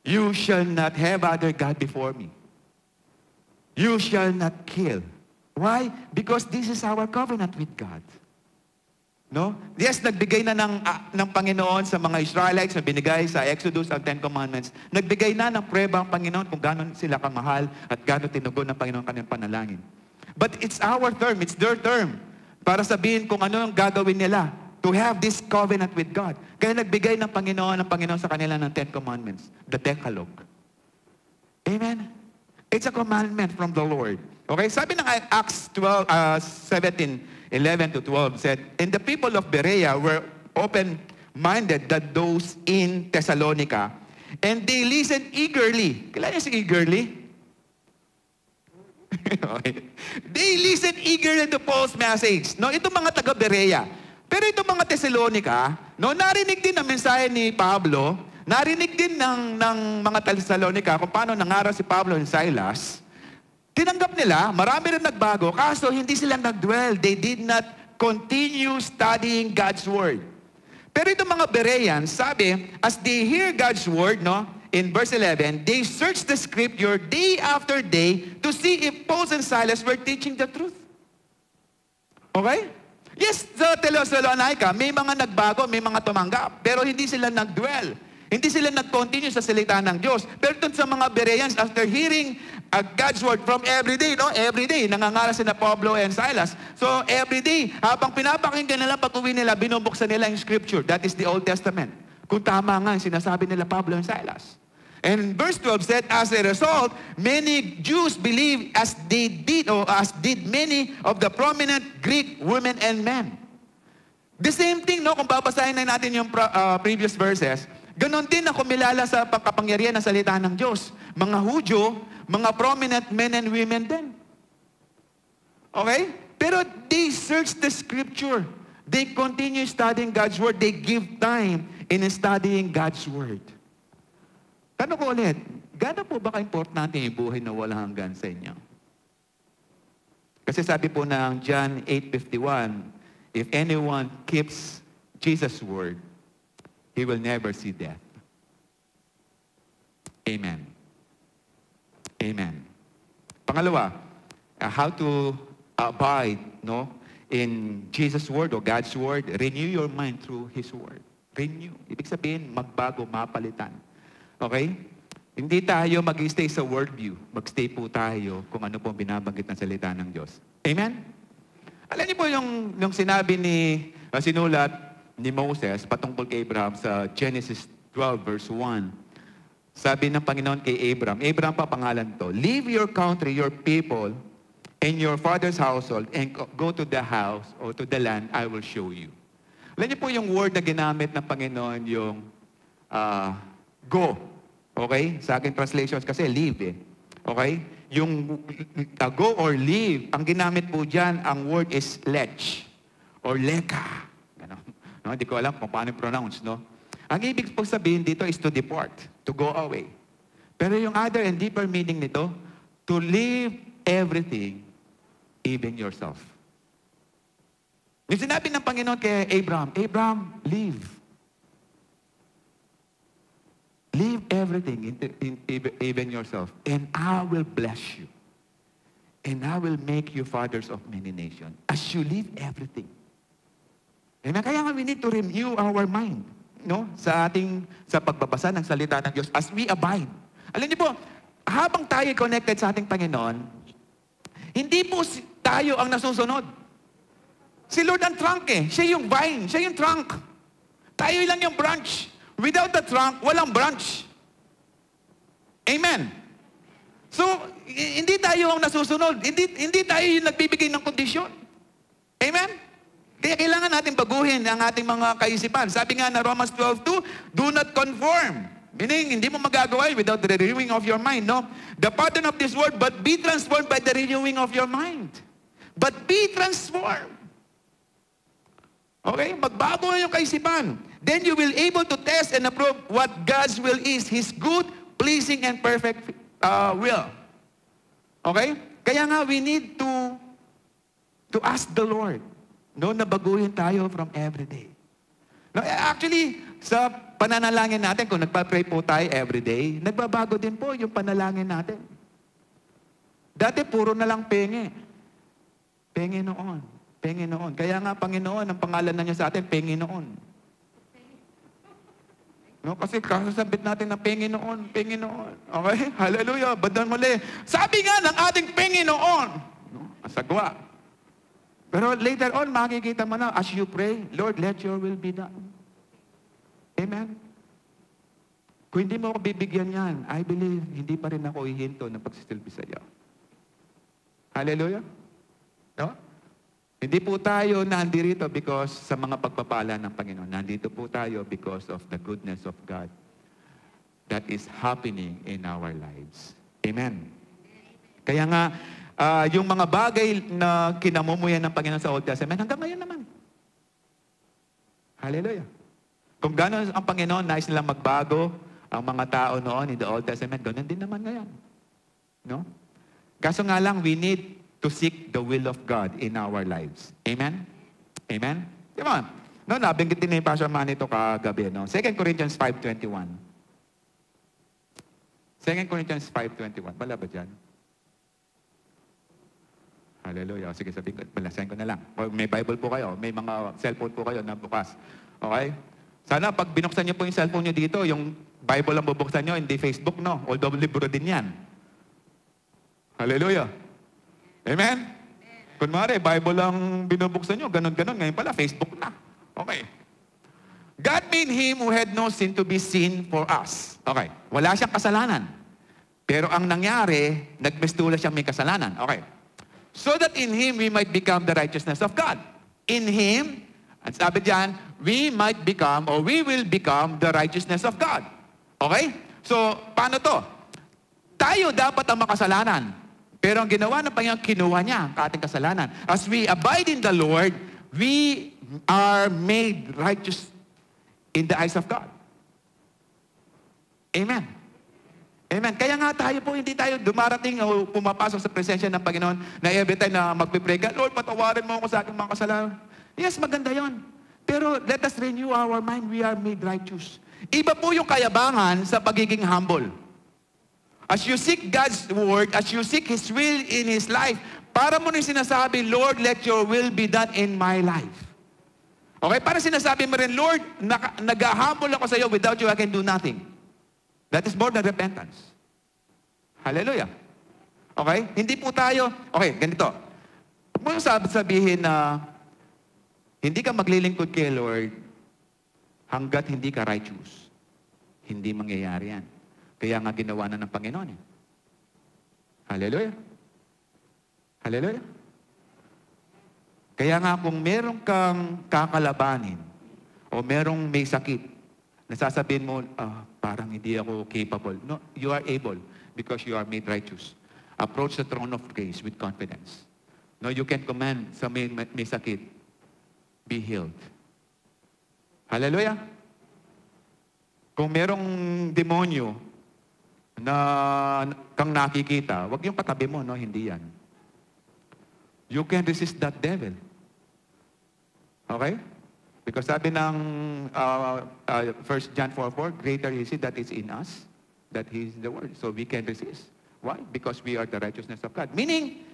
You shall not have other God before me. You shall not kill. Why? Because this is our covenant with God. No? Yes, nagbigay na ng Panginoon sa mga Israelites na binigay sa Exodus ang 10 Commandments. Nagbigay na ng prueba ang Panginoon kung gano'n sila kamahal at gano'n tinugon ng Panginoon kanyang panalangin. But it's our term, it's their term. Para sabihin kung ano ang gagawin nila to have this covenant with God. Kaya nagbigay ng Panginoon sa kanila ng 10 Commandments, the Decalogue. Amen? It's a commandment from the Lord. Okay? Sabi ng Acts 17:11 to 12 said, and the people of Berea were open-minded than those in Thessalonica, and they listened eagerly. Kailan niya si eagerly? Okay. They listened eagerly to Paul's message. No, itong mga taga-Berea. Pero itong mga Thessalonica, no, narinig din ang mensahe ni Pablo, narinig din ng mga Thessalonica kung paano nangaral si Pablo and Silas. Tinanggap nila, marami rin nagbago, kaso hindi sila nagdwell. They did not continue studying God's Word. Pero itong mga Bereans, sabi, as they hear God's Word, no, in verse 11, they searched the scripture day after day to see if Paul and Silas were teaching the truth. Okay? Yes, sa Thessalonica, may mga nagbago, may mga tumanggap, pero hindi sila nagdwell. Hindi sila nag-continue sa salita ng Diyos. Pero dun sa mga Bereans, after hearing God's Word from every day, no? Every day, nangangaral sila Pablo and Silas. So, every day, habang pinapakinggan nila, pag-uwi nila, binubuksan nila yung scripture. That is the Old Testament. Kung tama nga yung sinasabi nila Pablo and Silas. And verse 12 said, as a result, many Jews believed as did many of the prominent Greek women and men. The same thing, no? Kung babasahin na natin yung previous verses, ganon din na kumilala sa pagkapangyarihan ng salita ng Diyos. Mga Hudyo, mga prominent men and women din. Okay? Pero they search the scripture. They continue studying God's Word. They give time in studying God's Word. Tanong ko ulit, gano'n po ba ka-importante yung buhay na walang hanggan sa inyo? Kasi sabi po ng John 8:51, if anyone keeps Jesus' word, he will never see death. Amen. Amen. Pangalawa, how to abide, no, in Jesus' word or God's word, renew your mind through His word. Renew. Ibig sabihin, magbago, mapalitan. Okay? Hindi tayo mag-stay sa worldview. Mag-stay po tayo kung ano po binabanggit ng salita ng Diyos. Amen? Alam niyo po yung sinabi sinulat ni Moses patungkol kay Abraham sa Genesis 12 verse 1. Sabi ng Panginoon kay Abraham pa pangalan to, leave your country, your people, and your father's household, and go to the house or to the land I will show you. Alam niyo po yung word na ginamit ng Panginoon, yung go. Okay? Sa akin translations kasi leave eh. Okay? Yung go or leave, ang ginamit po dyan, ang word is lech or leka. No, hindi ko alam kung paano pronounce, no? Ang ibig po sabihin dito is to depart, to go away. Pero yung other and deeper meaning nito, to leave everything, even yourself. Yung sinabi ng Panginoon kay Abraham, Abraham, leave. Leave everything, even yourself, and I will bless you. And I will make you fathers of many nations. As you leave everything. Amen? Kaya nga we need to renew our mind. No? Sa pagbabasa ng salita ng Diyos, as we abide. Alam niyo po, habang tayo connected sa ating Panginoon, hindi po tayo ang nasusunod. Si Lord ang trunk eh. Siya yung vine. Siya yung trunk. Tayo lang yung branch. Without the trunk, walang branch. Amen. So, hindi tayo ang nasusunod. Hindi tayo yung nagbibigay ng kondisyon. Amen? Kaya kailangan natin baguhin ang ating mga kaisipan. Sabi nga na Romans 12:2, do not conform. Meaning, hindi mo magagawa without the renewing of your mind, no? The pattern of this world, but be transformed by the renewing of your mind. But be transformed. Okay? Magbago yung kaisipan. Then you will able to test and approve what God's will is, His good, pleasing, and perfect will. Okay? Kaya nga, we need to ask the Lord. No, nabaguhin tayo from every day. No, actually, sa pananalangin natin, kung nagpa-pray po tayo every day, nagbabago din po yung panalangin natin. Dati, puro na lang penge. Penge noon. Penge noon. Kaya nga, Panginoon, ang pangalan na niya sa atin, Penge noon. No, kasi kasasabit natin na Penge noon, Penge noon. Okay? Hallelujah. Badan muli. Sabi nga ng ating Penge noon. No? Asagwa. Pero later on, makikita mo na, as you pray, Lord, let your will be done. Amen? Kung hindi mo ako bibigyan yan, I believe, hindi pa rin ako ihinto ng pagsisilbi sa iyo. Hallelujah? No? Hindi po tayo nandito because sa mga pagpapala ng Panginoon. Nandito po tayo because of the goodness of God that is happening in our lives. Amen? Kaya nga, yung mga bagay na kinamumuyan ng Panginoon sa Old Testament, hanggang ngayon naman. Hallelujah. Kung gano'n ang Panginoon, nais nilang magbago ang mga tao noon in the Old Testament, gano'n din naman ngayon. No? Kaso nga lang, we need to seek the will of God in our lives. Amen? Amen? Di ba? No, nabinggit din ni Pastor Manny ito kagabi. No? 2 Corinthians 5:21. 2 Corinthians 5:21. Wala ba dyan? Hallelujah. Sige, sabihin ko, balasahin ko na lang. O, may Bible po kayo, may mga cellphone po kayo na bukas. Okay? Sana pag binuksan niyo po yung cellphone niyo dito, yung Bible ang bubuksan niyo, hindi Facebook, no? Although libro din yan. Hallelujah. Amen? Kunwari, Bible ang binubuksan niyo, ganun-ganun. Ngayon pala, Facebook na. Okay. God made Him who had no sin to be sin for us. Okay. Wala siyang kasalanan. Pero ang nangyari, nagmestula siyang may kasalanan. Okay. So that in Him we might become the righteousness of God. In Him, at sabi diyan, we might become or we will become the righteousness of God. Okay? So, paano to? Tayo dapat ang makasalanan. Pero ang ginawa ng Panginoon, kinuha niya ang ating kasalanan. As we abide in the Lord, we are made righteous in the eyes of God. Amen. Amen. Kaya nga tayo po, hindi tayo dumarating o pumapasok sa presensya ng Panginoon na every time na magpipray ka, Lord, patawarin mo ako sa aking mga kasalanan. Yes, maganda yon. Pero let us renew our mind. We are made righteous. Iba po yung kayabangan sa pagiging humble. As you seek God's word, as you seek His will in His life, para mo rin sinasabi, Lord, let your will be done in my life. Okay? Para sinasabi mo rin, Lord, nag-humble ako sa iyo, without you I can do nothing. That is more than repentance. Hallelujah. Okay? Hindi po tayo, okay, ganito. Huwag mo sabihin na hindi ka maglilingkod kay Lord hanggat hindi ka righteous. Hindi mangyayari yan. Kaya nga ginawa na ng Panginoon. Eh. Hallelujah. Hallelujah. Kaya nga kung meron kang kakalabanin o merong may sakit, nasasabihin mo, parang hindi ako capable. No, you are able because you are made righteous. Approach the throne of grace with confidence. No, you can command sa may sakit, be healed. Hallelujah. Kung merong demonyo na kang nakikita, wag yung katabi mo, no? Hindi yan. You can resist that devil. Okay? Because sabi ng 1 John 4:4, greater is he that is in us, that he is the word. So we can resist. Why? Because we are the righteousness of God. Meaning,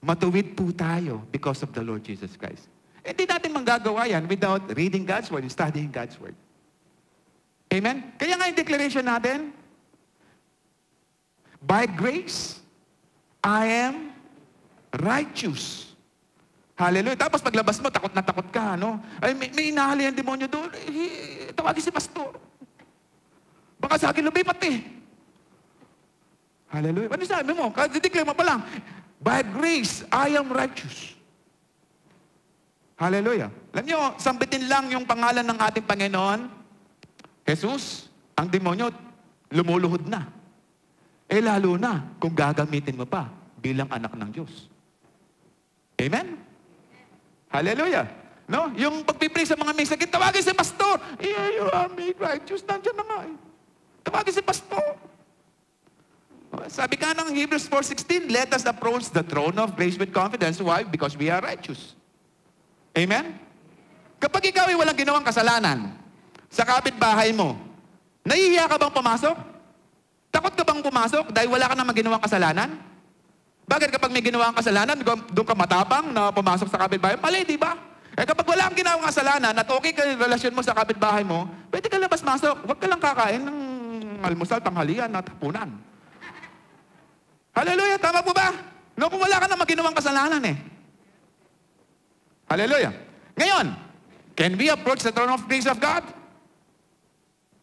matuwid po tayo because of the Lord Jesus Christ. Hindi natin manggagawa yan without reading God's word and studying God's word. Amen? Kaya nga yung declaration natin, by grace, I am righteous. Hallelujah. Tapos paglabas mo, takot na takot ka, no? Ay, may inahali ang demonyo doon. Tawagin si pastor. Baka sa akin lumipat eh. Hallelujah. Ano sabi mo? Kasi-declare mo pa lang, by grace, I am righteous. Hallelujah. Alam nyo, sambitin lang yung pangalan ng ating Panginoon, Jesus, ang demonyo, lumuluhod na. Eh lalo na kung gagamitin mo pa bilang anak ng Diyos. Amen? Hallelujah. No? Yung pagpipray sa mga may sakit, tawagin si pastor. You are made righteous. Nandiyan na nga eh. Tawagin si pastor. Sabi ka ng Hebrews 4:16, let us approach the throne of grace with confidence. Why? Because we are righteous. Amen? Kapag ikaw ay walang ginawang kasalanan sa kapitbahay mo, nahihiya ka bang pumasok? Takot ka bang pumasok dahil wala ka namang ginawang kasalanan? Bakit kapag may ginawang kasalanan, doon ka matapang na pumasok sa kapitbahay? Mali, di ba? Eh kapag wala kang ginawang kasalanan at okay ka yung relasyon mo sa kapitbahay mo, pwede ka labas-masok. Huwag ka lang kakain ng almusal, tanghalian at hapunan. Hallelujah, tama po ba? No, kung wala ka namang ginawang kasalanan eh. Hallelujah. Ngayon, can we approach the throne of grace of God?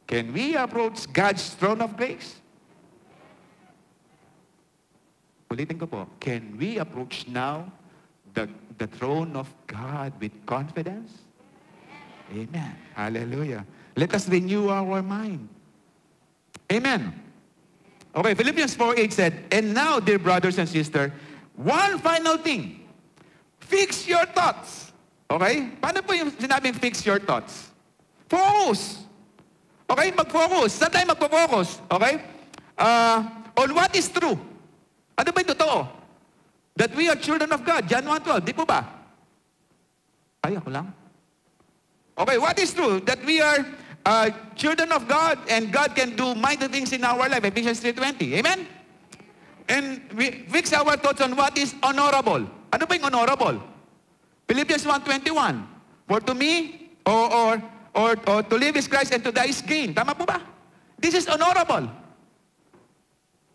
Can we approach God's throne of grace? Ulitin ko po, can we approach now the throne of God with confidence? Amen. Hallelujah. Let us renew our mind. Amen. Okay, Philippians 4:8 said, and now, dear brothers and sisters, one final thing. Fix your thoughts. Okay? Paano po yung sinabing fix your thoughts? Focus. Okay? Mag-focus. Saan tayo mag-focus? Okay? On what is true. Ano ba yung totoo? That we are children of God. John 1:12. Di po ba? Ay, ako lang. Okay, what is true? That we are children of God and God can do mighty things in our life. Ephesians 3:20. Amen? And we fix our thoughts on what is honorable. Ano ba yung honorable? Philippians 1:21. For to me, or to live is Christ and to die is gain. Tama po ba? This is honorable.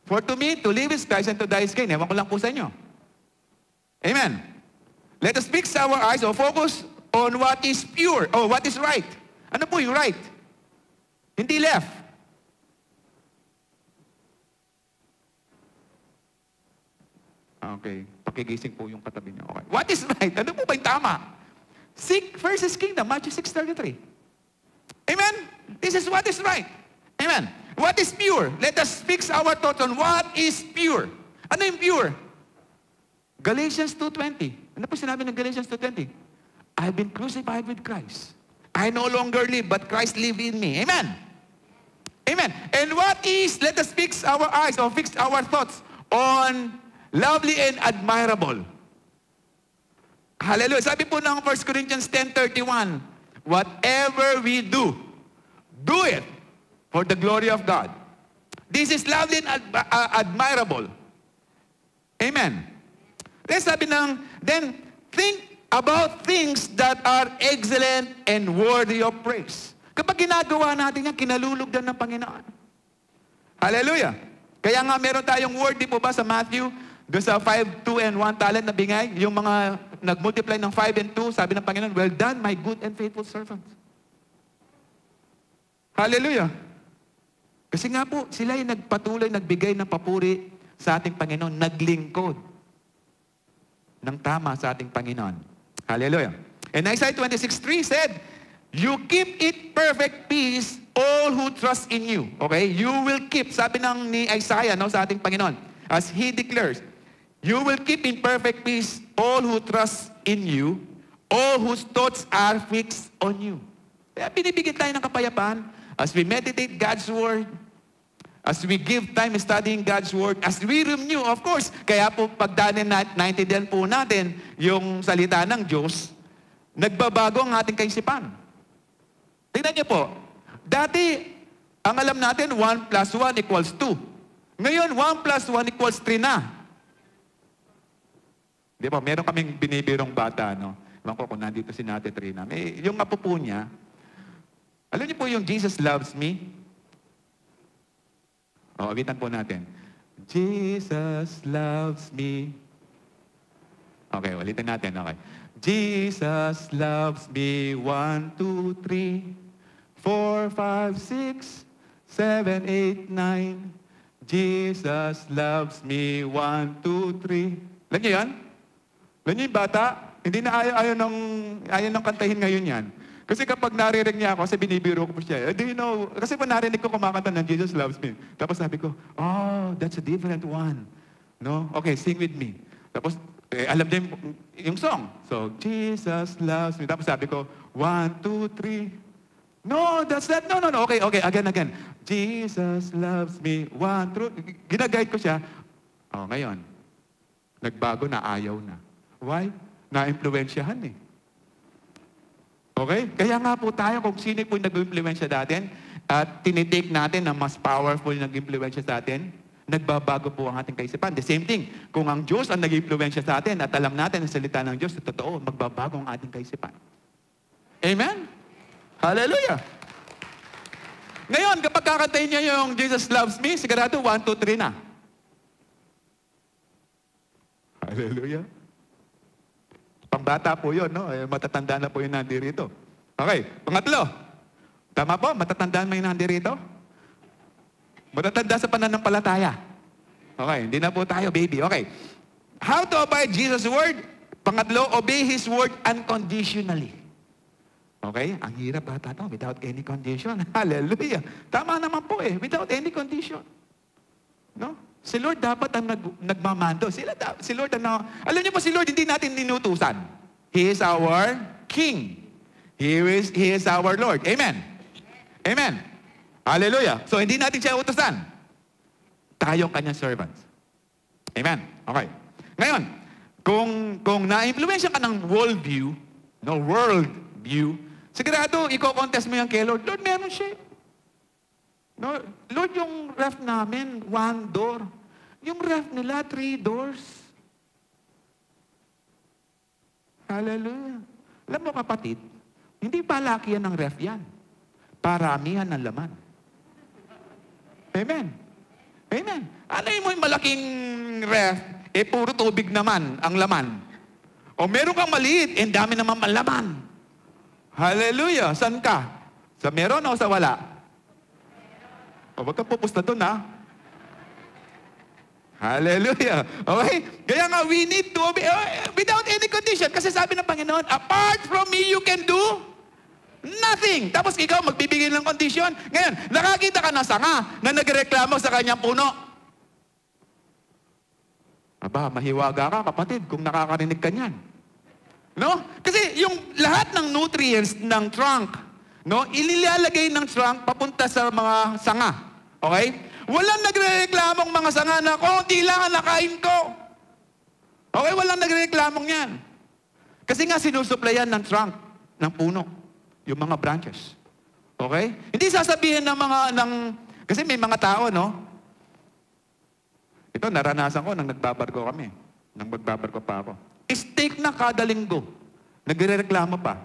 For to me, to live is Christ and to die is gain. Ewan ko lang po sa inyo. Amen. Let us fix our eyes or focus on what is pure, or what is right. Ano po yung right? Hindi left. Okay. Pakigising po yung katabi niyo. Okay. What is right? Ano po ba yung tama? Seek first his kingdom, Matthew 6:33. Amen? This is what is right. Amen. What is pure? Let us fix our thoughts on what is pure. Ano yung pure? Galatians 2:20. Ano po sinabi ng Galatians 2:20? I've been crucified with Christ. I no longer live, but Christ live in me. Amen. Amen. And what is, let us fix our eyes or fix our thoughts on lovely and admirable. Hallelujah. Sabi po ng 1 Corinthians 10:31, whatever we do, do it for the glory of God. This is lovely and admirable. Amen. Then sabi then think about things that are excellent and worthy of praise. Kapag ginagawa natin yan, kinalulugdan ng Panginoon. Hallelujah. Kaya nga meron tayong word, di po ba, sa Matthew, doon sa 5, 2, and 1 talent na bingay, yung mga nag-multiply ng 5 and 2, sabi ng Panginoon, well done, my good and faithful servant. Hallelujah. Kasi nga po, sila yung nagpatuloy, nagbigay ng papuri sa ating Panginoon, naglingkod ng tama sa ating Panginoon. Hallelujah. And Isaiah 26:3 said, you keep it perfect peace, all who trust in you. Okay? You will keep, sabi ni Isaiah, no, sa ating Panginoon, as He declares, you will keep in perfect peace all who trust in you, all whose thoughts are fixed on you. Kaya binibigyan tayo ng kapayapaan as we meditate God's Word, as we give time studying God's Word, as we renew, of course, kaya po naintindihan po natin yung salita ng Diyos, nagbabago ang ating kaisipan. Tingnan niyo po, dati, ang alam natin, 1 plus 1 equals 2. Ngayon, 1 plus 1 equals 3 na. Di ba, meron kaming binibirong bata, no? Ewan ko kung nandito si Nate Trina. Yung apo po niya, alam niyo po yung Jesus loves me? O, awitan po natin. Jesus loves me. Okay, ulitin natin. Okay. Jesus loves me. 1, 2, 3, 4, 5, 6, 7, 8, 9. Jesus loves me. 1, 2, 3. Alam niyo yan? Alam niyo yung bata? Hindi na ayaw ng kantahin ngayon yan. Kasi kapag narinig niya ako, kasi binibiro ko po siya, do you know, kasi pa narinig ko kumakanta ng Jesus loves me. Tapos sabi ko, oh, that's a different one. No? Okay, sing with me. Tapos, alam niya yung song. So, Jesus loves me. Tapos sabi ko, 1, 2, 3. No, that's that. No. Okay, again. Jesus loves me. 1, 2, ginaguide ko siya. Oh, ngayon, nagbago na, ayaw na. Why? Na-impluensyahan eh. Okay? Kaya nga po tayo, kung sino po nag-impluensya natin, at tinitake natin na mas powerful nag-impluensya sa atin, nagbabago po ang ating kaisipan. The same thing, kung ang Diyos ang nag-impluensya sa atin at alam natin ang salita ng Diyos, totoo, magbabago ang ating kaisipan. Amen? Hallelujah! Ngayon, kapag kakantayin niya yung Jesus loves me, sigurado 1, 2, 3 na. Hallelujah! Pangbata po yun, no? Matatanda na po yung nandirito. Okay, pangatlo. Tama po, matatanda mo yung nandirito? Matatanda sa pananampalataya. Okay, hindi na po tayo, baby. Okay. How to abide Jesus' word? Pangatlo, obey His word unconditionally. Okay? Ang hirap bata to, without any condition. Hallelujah. Tama naman po without any condition. No? Si Lord dapat ang nagmamando. Si Lord alam niyo po, si Lord hindi natin ninutusan. He is our King. He is our Lord. Amen. Amen. Hallelujah. So hindi natin siya utusan. Tayo kanyang servants. Amen. Okay. Ngayon, kung na-influensya ka ng world view, sigurado, i-contest mo yan kay Lord. Lord, meron siya. No, Lord, yung ref namin, 1 door. Yung ref nila, 3 doors. Hallelujah. Alam mo kapatid, hindi palaki yan ng ref yan. Paramihan ng laman. Amen. Amen. Ano mo yung malaking ref, puro tubig naman ang laman. O meron kang maliit, dami naman malaman. Hallelujah. San ka? Sa meron o sa wala? O, wag kang pupusta doon, ha? Hallelujah. Okay? Kaya nga, we need to obey without any condition. Kasi sabi ng Panginoon, apart from me, you can do nothing. Tapos ikaw, magbibigay ng condition. Ngayon, nakakita ka ng sanga na nagreklamo sa kanyang puno. Aba, mahiwaga ka, kapatid, kung nakakarinig ka niyan. No? Kasi yung lahat ng nutrients ng trunk, no, ililalagay ng trunk papunta sa mga sanga. Okay? Walang nagre-reklamong mga sanga na, konti lang ang nakain ko. Okay? Walang nagre-reklamong yan. Kasi nga sinusuplayan ng trunk, ng puno, yung mga branches. Okay? Hindi sasabihin ng kasi may mga tao, no? Ito, naranasan ko nang nagbabarko kami. Nang magbabarko pa ako. Steak na kada linggo. Nagre-reklamo pa.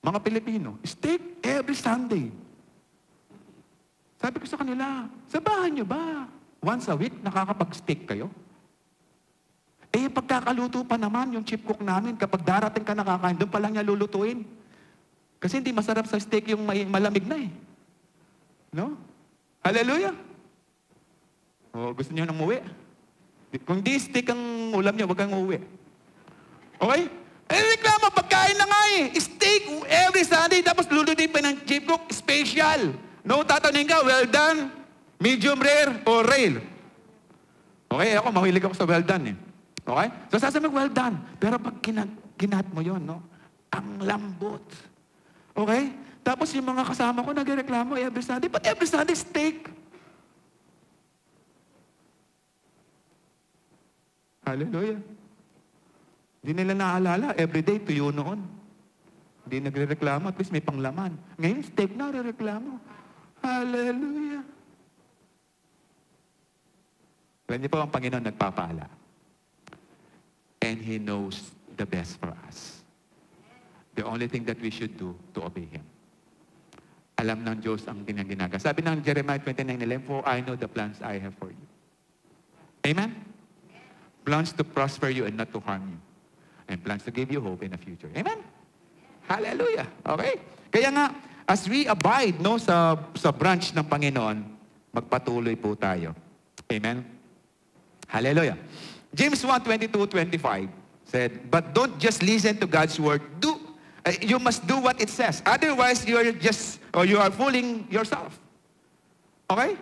Mga Pilipino, steak every Sunday. Sabi ko sa kanila, sa bahay niyo ba? Once a week, nakakapag-steak kayo? Pagkakaluto pa naman yung chief cook namin, kapag darating ka nakakain, doon pa lang niya lulutuin. Kasi hindi masarap sa steak yung malamig na No? Hallelujah! O, gusto niyo nang umuwi? Kung di steak ang ulam niyo, wag kang umuwi. Okay? Reklamo, pagkain na nga Steak every Sunday, tapos lulutuin pa ng chief cook, special. No, tatanungin ka, well done, medium rare, or rare. Okay, ako, mahilig ako sa well done Okay? So sasabihin, well done. Pero pag kinat mo yon, no? Ang lambot. Okay? Tapos yung mga kasama ko nagreklamo every Sunday. But every Sunday, steak. Hallelujah. Hindi nila naalala. Everyday, tuyo noon. Hindi nagre-reklamo. At least may panglaman. Ngayon, steak na re-reklamo. Hallelujah. Alam niyo po, ang Panginoon nagpapala. And He knows the best for us. The only thing that we should do to obey Him. Alam ng Diyos ang ginagawa. Sabi ng Jeremiah 29:11, "For I know the plans I have for you." Amen? Plans to prosper you and not to harm you. And plans to give you hope in the future. Amen? Hallelujah. Okay? Kaya nga, as we abide sa branch ng Panginoon, magpatuloy po tayo. Amen? Hallelujah. James 1:22-25 said, "But don't just listen to God's word. You must do what it says. Otherwise, you are fooling yourself." Okay?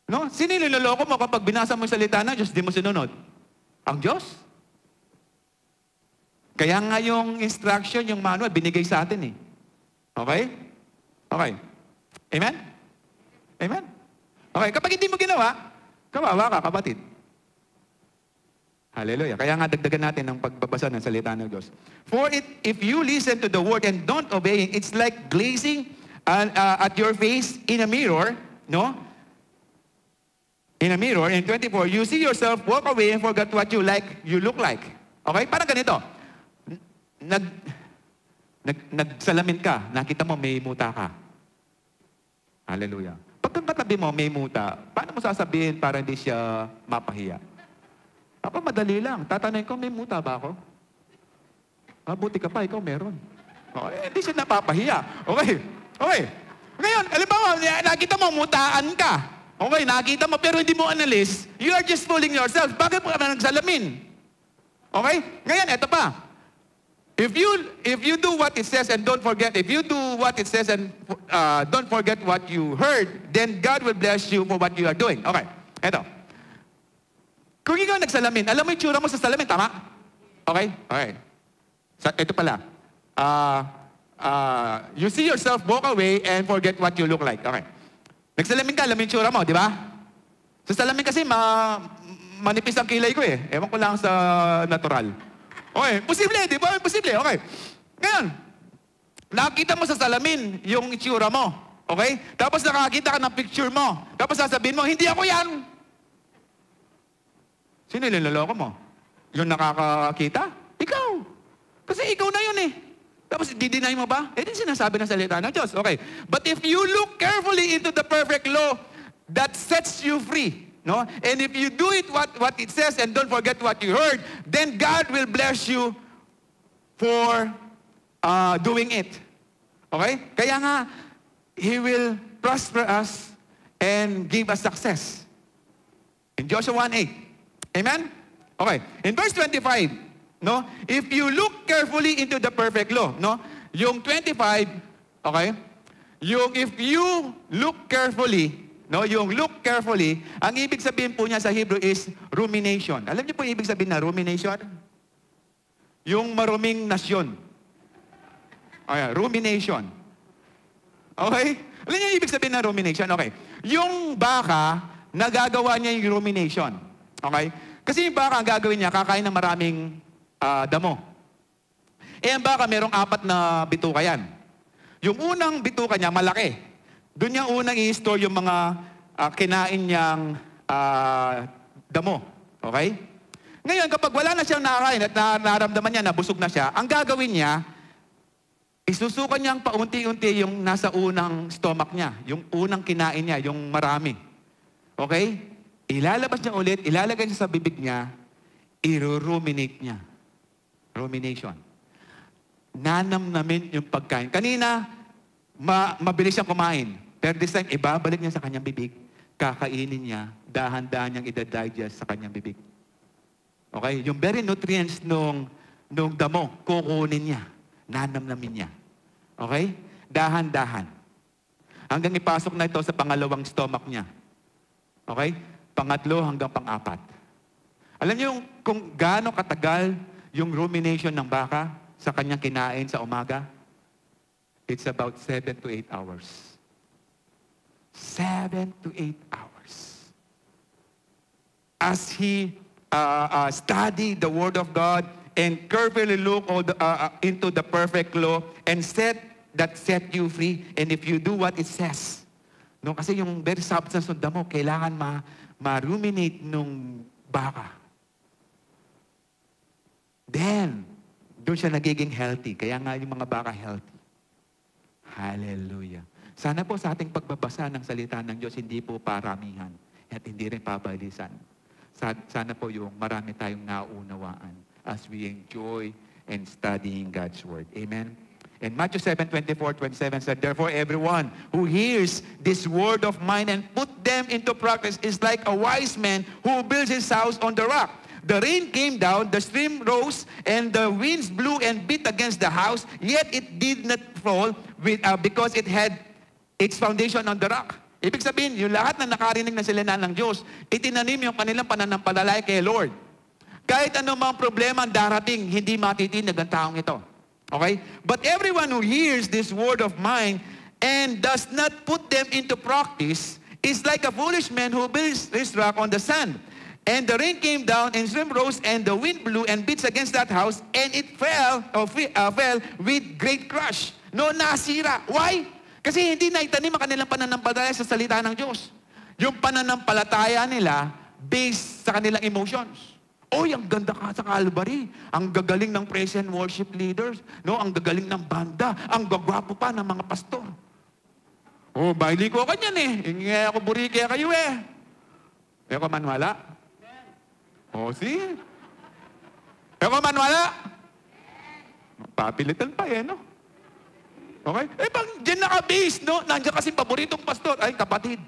No? Sino niloloko mo kapag binasa mo yung salita ng Diyos, di mo sinunod? Ang Diyos. Kaya nga yung instruction, yung manual, binigay sa atin eh. Okay? Okay. Amen? Amen? Okay, kapag hindi mo ginawa, kawawa ka, kapatid. Hallelujah. Kaya nga dagdagan natin ang pagbabasa ng salita ng Diyos. "For if you listen to the word and don't obey it, it's like glazing at your face in a mirror, no? In a mirror, in 24, you see yourself walk away and forget what you look like." Okay? Parang ganito. Nagsalamin ka, nakita mo may muta ka. Hallelujah. Pag katabi mo may muta, paano mo sasabihin para hindi siya mapahiya? Ako, madali lang. Tatanungin ko, may muta ba ako? Mabuti ka pa, ikaw meron. Okay, hindi siya napapahiya. Okay. Okay. Ngayon, alimbawa, nakita mo, mutaan ka. Okay, nakita mo, pero hindi mo analyze. You are just fooling yourself. Bakit mo ka nagsalamin? Okay? Ngayon, eto pa. If you do what it says and don't forget, if you do what it says and don't forget what you heard, then God will bless you for what you are doing. Okay, eto. Kung ikaw nagsalamin, alam mo yung tsura mo sa salamin, tama? Okay? Okay. Ito pala. You see yourself walk away and forget what you look like. Okay. Nagsalamin ka, alam mo yung tsura mo, di ba? Sa salamin kasi, manipis ang kilay ko eh. Ewan ko lang sa natural. Okay, posible, di ba? Posible, okay. Ngayon, nakakita mo sa salamin yung itsura mo. Okay? Tapos nakakita ka ng picture mo. Tapos sasabihin mo, hindi ako yan. Sino niloloko mo? Yung nakakakita? Ikaw. Kasi ikaw na yun eh. Tapos didinay mo ba? Din sinasabi ng salita ng Diyos. Okay. But if you look carefully into the perfect law that sets you free, no? And if you do it what it says and don't forget what you heard, then God will bless you for doing it. Okay? Kaya nga, He will prosper us and give us success. In Joshua 1:8. Amen? Okay. In verse 25, no? If you look carefully into the perfect law, no? Yung 25, okay? Yung if you look carefully, no? Yung look carefully, ang ibig sabihin po niya sa Hebrew is rumination. Alam niyo po yung ibig sabihin na rumination? Yung maruming nasyon. Okay, rumination. Okay? Alam niyo yung ibig sabihin na rumination? Okay. Yung baka, nagagawa niya yung rumination. Okay? Kasi yung baka, ang gagawin niya, kakain ng maraming damo. Ang baka, merong 4 na bituka yan. Yung unang bituka niya, malaki. Doon niya unang i-store yung mga kinain niyang damo. Okay? Ngayon, kapag wala na siyang nakakain at naramdaman niya na busog na siya, ang gagawin niya, isusukan niyang paunti-unti yung nasa unang stomach niya, yung unang kinain niya, yung marami. Okay? Ilalabas niya ulit, ilalagay niya sa bibig niya, i-ruminate niya. Rumination. Nanamnamin yung pagkain. Kanina, mabilis siyang kumain. Pero this time, ibabalik niya sa kanyang bibig, kakainin niya, dahan-dahan niyang ida-digest sa kanyang bibig. Okay? Yung very nutrients nung damo, kukunin niya. Nanamnamin niya. Okay? Dahan-dahan. Hanggang ipasok na ito sa pangalawang stomach niya. Okay? Pangatlo hanggang pang-4. Alam niyo kung gaano katagal yung rumination ng baka sa kanyang kinain sa umaga? It's about 7 to 8 hours. 7 to 8 hours. As he studied the Word of God and carefully look into the perfect law and set you free, and if you do what it says. No, kasi yung very substance ng damo, kailangan ma-ruminate nung baka. Then, doon siya nagiging healthy. Kaya nga yung mga baka healthy. Hallelujah. Sana po sa ating pagbabasa ng salita ng Diyos, hindi po paramihan at hindi rin pabalisan. Sana po yung marami tayong naunawaan as we enjoy and studying God's Word. Amen? And Matthew 7:24-27 said, "Therefore everyone who hears this word of mine and put them into practice is like a wise man who builds his house on the rock. The rain came down, the stream rose, and the winds blew and beat against the house, yet it did not fall because it had its foundation on the rock." Ibig sabihin, yung lahat na nakarinig na sila ng Diyos, itinanim yung kanilang pananampalataya kay Lord. Kahit anumang problema ang darating, hindi matitinag ang taong ito. Okay? But everyone who hears this word of mine and does not put them into practice is like a foolish man who builds his rock on the sand. And the rain came down, and stream rose, and the wind blew and beats against that house, and it fell with great crash. No, nasira. Why? Kasi hindi naitanim ang kanilang pananampalataya sa salita ng Diyos. Yung pananampalataya nila based sa kanilang emotions. Oy, ang ganda ka sa Calvary. Ang gagaling ng praise and worship leaders. No, ang gagaling ng banda. Ang gagwapo pa ng mga pastor. Oh, baili ko kanyan eh. Hingi ako burike kayo eh. Eko man wala? Oh, sige. Eko man wala? Papilitan pa eh, no? Okay? Eh, pag dyan naka-base, no? Nandiyan kasi paboritong pastor. Ay, kapatid.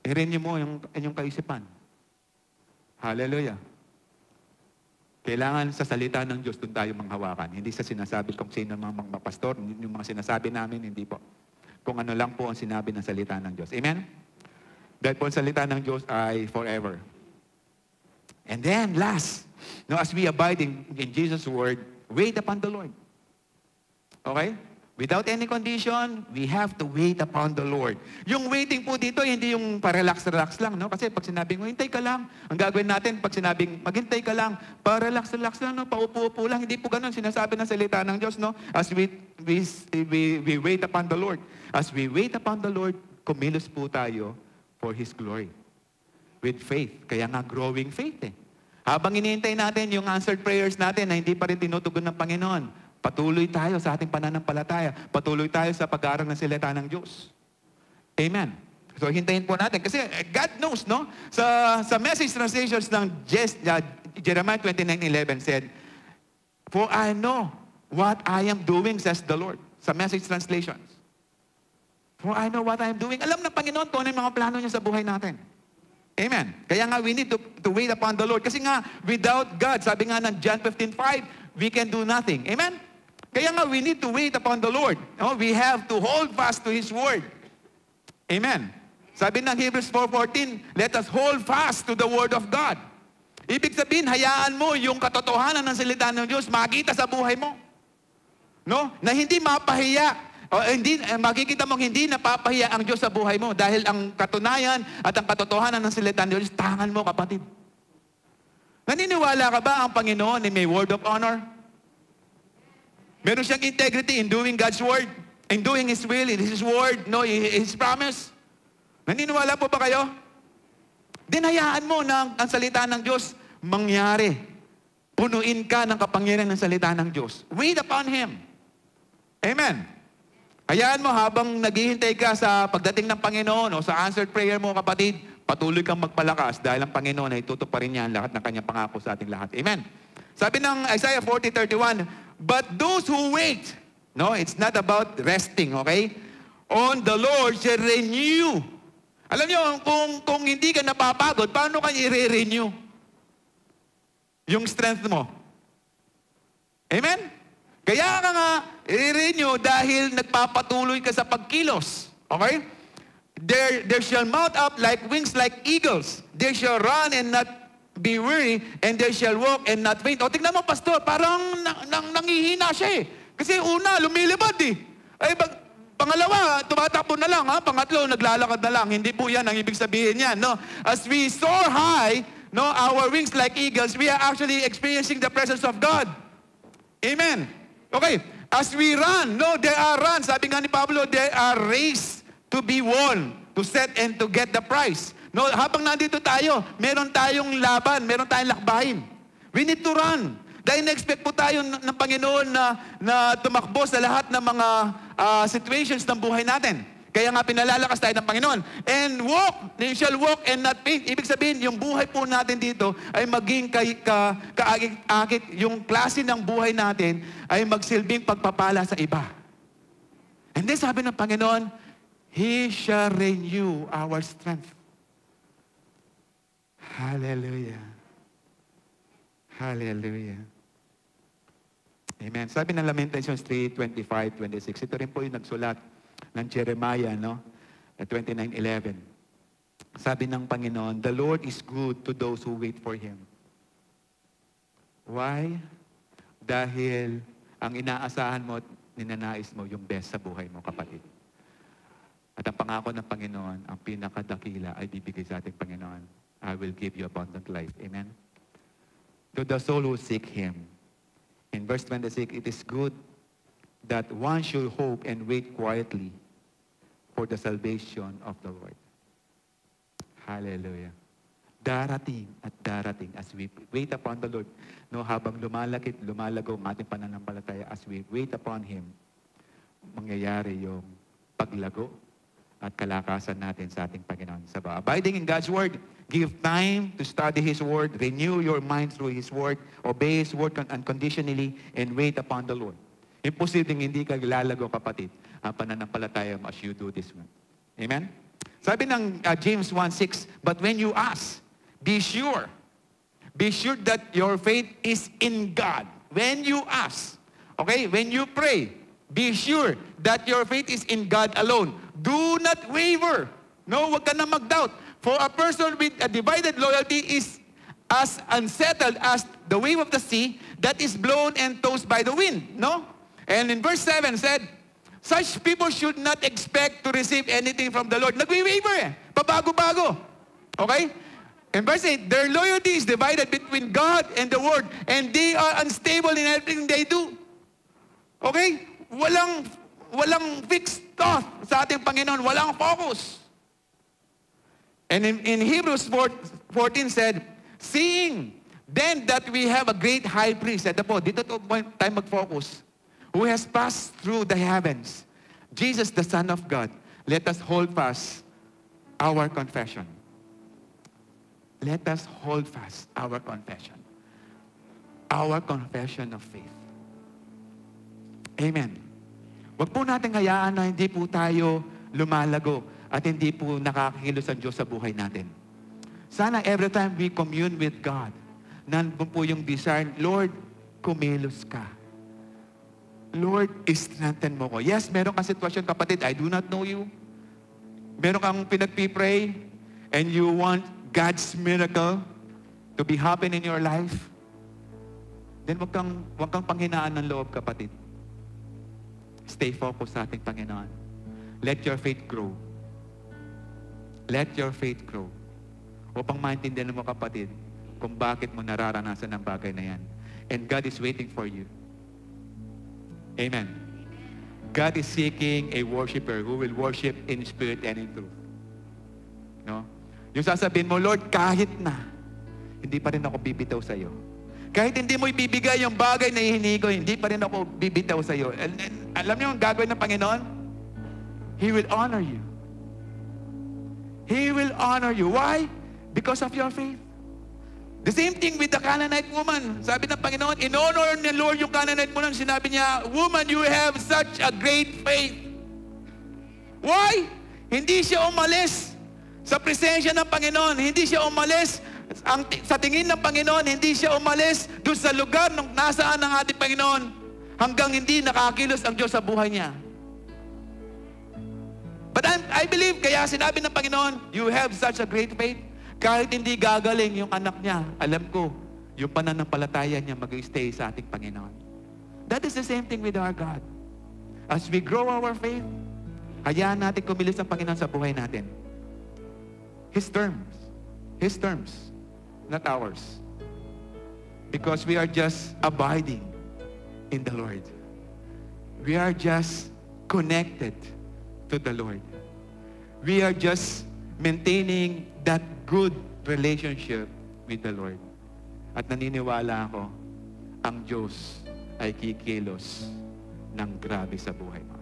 I-renew mo yung inyong kaisipan. Hallelujah. Kailangan sa salita ng Diyos doon tayo manghawakan. Hindi sa sinasabi kung sino mga pastor, yung mga sinasabi namin, hindi po. Kung ano lang po ang sinabi ng salita ng Diyos. Amen? Dahil po ang salita ng Diyos ay forever. And then, last, no, as we abide in Jesus' word, wait upon the Lord. Okay? Without any condition, we have to wait upon the Lord. Yung waiting po dito, hindi yung pa-relax-relax lang, no? Kasi pag sinabing, hintay ka lang, ang gagawin natin, pag sinabing, maghintay ka lang, pa-relax-relax lang, no? Paupo-upo lang, hindi po ganun, sinasabi ng salita ng Diyos, no? As we wait upon the Lord. As we wait upon the Lord, kumilos po tayo for His glory. With faith. Kaya nga, growing faith, eh. Habang hinihintay natin yung answered prayers natin na hindi pa rin tinutugon ng Panginoon, patuloy tayo sa ating pananampalataya. Patuloy tayo sa pag-aaral ng salita ng Diyos. Amen. So, hintayin po natin. Kasi God knows, no? Sa message translations ng Jeremiah 29:11 said, "For I know what I am doing, says the Lord." Sa message translations. For I know what I am doing. Alam ng Panginoon kung ano yung mga plano niya sa buhay natin. Amen. Kaya nga, we need to wait upon the Lord. Kasi nga, without God, sabi nga ng John 15:5, we can do nothing. Amen? Kaya nga, we need to wait upon the Lord. Oh, we have to hold fast to His Word. Amen. Sabi ng Hebrews 4:14, let us hold fast to the Word of God. Ibig sabihin, hayaan mo yung katotohanan ng salita ng Diyos makita sa buhay mo. No? Na hindi mapahiya. O makikita mong hindi napapahiya ang Diyos sa buhay mo dahil ang katunayan at ang katotohanan ng salita ng Diyos, tangan mo, kapatid. Naniniwala ka ba ang Panginoon ay may word of honor? Meron siyang integrity in doing God's word, in doing His will, in His word, no, His promise. Naniniwala po ba kayo? Dinayaan mo na ang salita ng Diyos mangyari. Punuin ka ng kapangyarihan ng salita ng Diyos. Wait upon Him. Amen. Hayaan mo habang naghihintay ka sa pagdating ng Panginoon o sa answered prayer mo, kapatid, patuloy kang magpalakas dahil ang Panginoon ay tutuparin niya ang lahat ng kanyang pangako sa ating lahat. Amen. Sabi ng Isaiah 40:31, but those who wait, no, it's not about resting, okay? On the Lord shall renew. Alam niyo, kung hindi ka napapagod, paano ka i-renew yung strength mo? Amen? Kaya ka nga, i-renew dahil nagpapatuloy ka sa pagkilos. Okay? There shall mount up like wings like eagles. They shall run and not be weary, and they shall walk and not faint. O, tingnan mo, pastor, parang nangihina siya eh. Kasi una, lumilipad eh. Ay, pangalawa, tumatakbo na lang, ha? Pangatlo, naglalakad na lang. Hindi po yan ang ibig sabihin yan, no? As we soar high, no, our wings like eagles, we are actually experiencing the presence of God. Amen. Okay, as we run, no, there are runs. Sabi nga ni Pablo, there are race to be won, to set and to get the prize. No, habang nandito tayo, meron tayong laban, meron tayong lakbayin. We need to run. Dahil na-expect po tayo ng Panginoon na tumakbo sa lahat ng mga situations ng buhay natin. Kaya nga pinalalakas tayo ng Panginoon. And walk, they shall walk and not faint. Ibig sabihin, yung buhay po natin dito ay maging kaagit-agit. Yung klase ng buhay natin ay magsilbing pagpapala sa iba. And then sabi ng Panginoon, He shall renew our strength. Hallelujah. Hallelujah. Amen. Sabi ng Lamentations 3:25-26, ito rin po yung nagsulat ng Jeremiah, no? 29:11. Sabi ng Panginoon, the Lord is good to those who wait for Him. Why? Dahil ang inaasahan mo at ninanais mo yung best sa buhay mo, kapatid. At ang pangako ng Panginoon, ang pinakadakila ay bibigay sa ating Panginoon. I will give you abundant life. Amen? To the soul who seek Him. In verse 26, it is good that one should hope and wait quietly for the salvation of the Lord. Hallelujah. Darating at darating as we wait upon the Lord. No, habang lumalago ang ating pananampalataya, as we wait upon Him, mangyayari yung paglago at kalakasan natin sa ating Panginoon. Abiding in God's Word, give time to study His Word, renew your mind through His Word, obey His Word unconditionally, and wait upon the Lord. Imposibleng hindi ka lalago, kapatid, ang pananampalataya mo as you do this one. Amen? Sabi ng James 1:6, but when you ask, be sure that your faith is in God. When you ask, okay, when you pray, be sure that your faith is in God alone. Do not waver. No, huwag ka na mag-doubt. For a person with a divided loyalty is as unsettled as the wave of the sea that is blown and tossed by the wind. No? And in verse 7 said, such people should not expect to receive anything from the Lord. Nagwi-waver eh. Pabago-bago. Okay? In verse 8, their loyalty is divided between God and the Word, and they are unstable in everything they do. Okay? Walang fixed thought sa ating Panginoon. Walang focus. And in Hebrews 4:14 said, seeing then that we have a great high priest, dito tayo mag-focus, who has passed through the heavens, Jesus the Son of God, let us hold fast our confession. Let us hold fast our confession. Our confession of faith. Amen. Huwag po natin hayaan na hindi po tayo lumalago at hindi po nakakilos ang Diyos sa buhay natin. Sana every time we commune with God, nandun po yung desire, Lord, kumilos ka. Lord, strengthen mo ko. Yes, meron kang sitwasyon, kapatid, I do not know you. Meron kang pinagpipray and you want God's miracle to be happen in your life. Then wag kang panghinaan ng loob, kapatid. Stay focused sa ating Panginoon. Let your faith grow. Let your faith grow. Upang maintindihan mo, kapatid, kung bakit mo nararanasan ang bagay na yan. And God is waiting for you. Amen. God is seeking a worshiper who will worship in spirit and in truth. No? Yung sasabihin mo, Lord, kahit na, hindi pa rin ako bibitaw sa iyo. Kahit hindi mo ibibigay yung bagay na hihingi ko, hindi pa rin ako bibitaw sa iyo. And alam niyo ang gagawin ng Panginoon? He will honor you. He will honor you. Why? Because of your faith. The same thing with the Canaanite woman. Sabi ng Panginoon, in-honor ni Lord yung Canaanite woman. Sinabi niya, woman, you have such a great faith. Why? Hindi siya umalis sa presensya ng Panginoon. Hindi siya umalis sa tingin ng Panginoon. Hindi siya umalis doon sa lugar nung nasaan ang ating Panginoon hanggang hindi nakakilos ang Diyos sa buhay niya. But I believe, kaya sinabi ng Panginoon, you have such a great faith. Kahit hindi gagaling yung anak niya, alam ko, yung pananampalataya niya mag-stay sa ating Panginoon. That is the same thing with our God. As we grow our faith, hayaan natin kumilos ang Panginoon sa buhay natin. His terms. His terms, not ours. Because we are just abiding in the Lord. We are just connected to the Lord. We are just maintaining that good relationship with the Lord. At naniniwala ako, ang Diyos ay kikilos ng grabe sa buhay mo.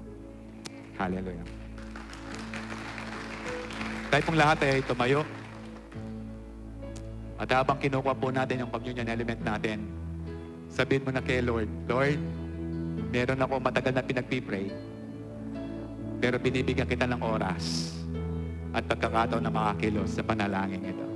Hallelujah. Tayo pong lahat ay tumayo. At habang kinukuha po natin yung communion element natin, sabihin mo na kay Lord, Lord, meron ako matagal na pinagpipray, pero binibigyan kita ng oras at pagkakataon na makakilos sa panalangin ito.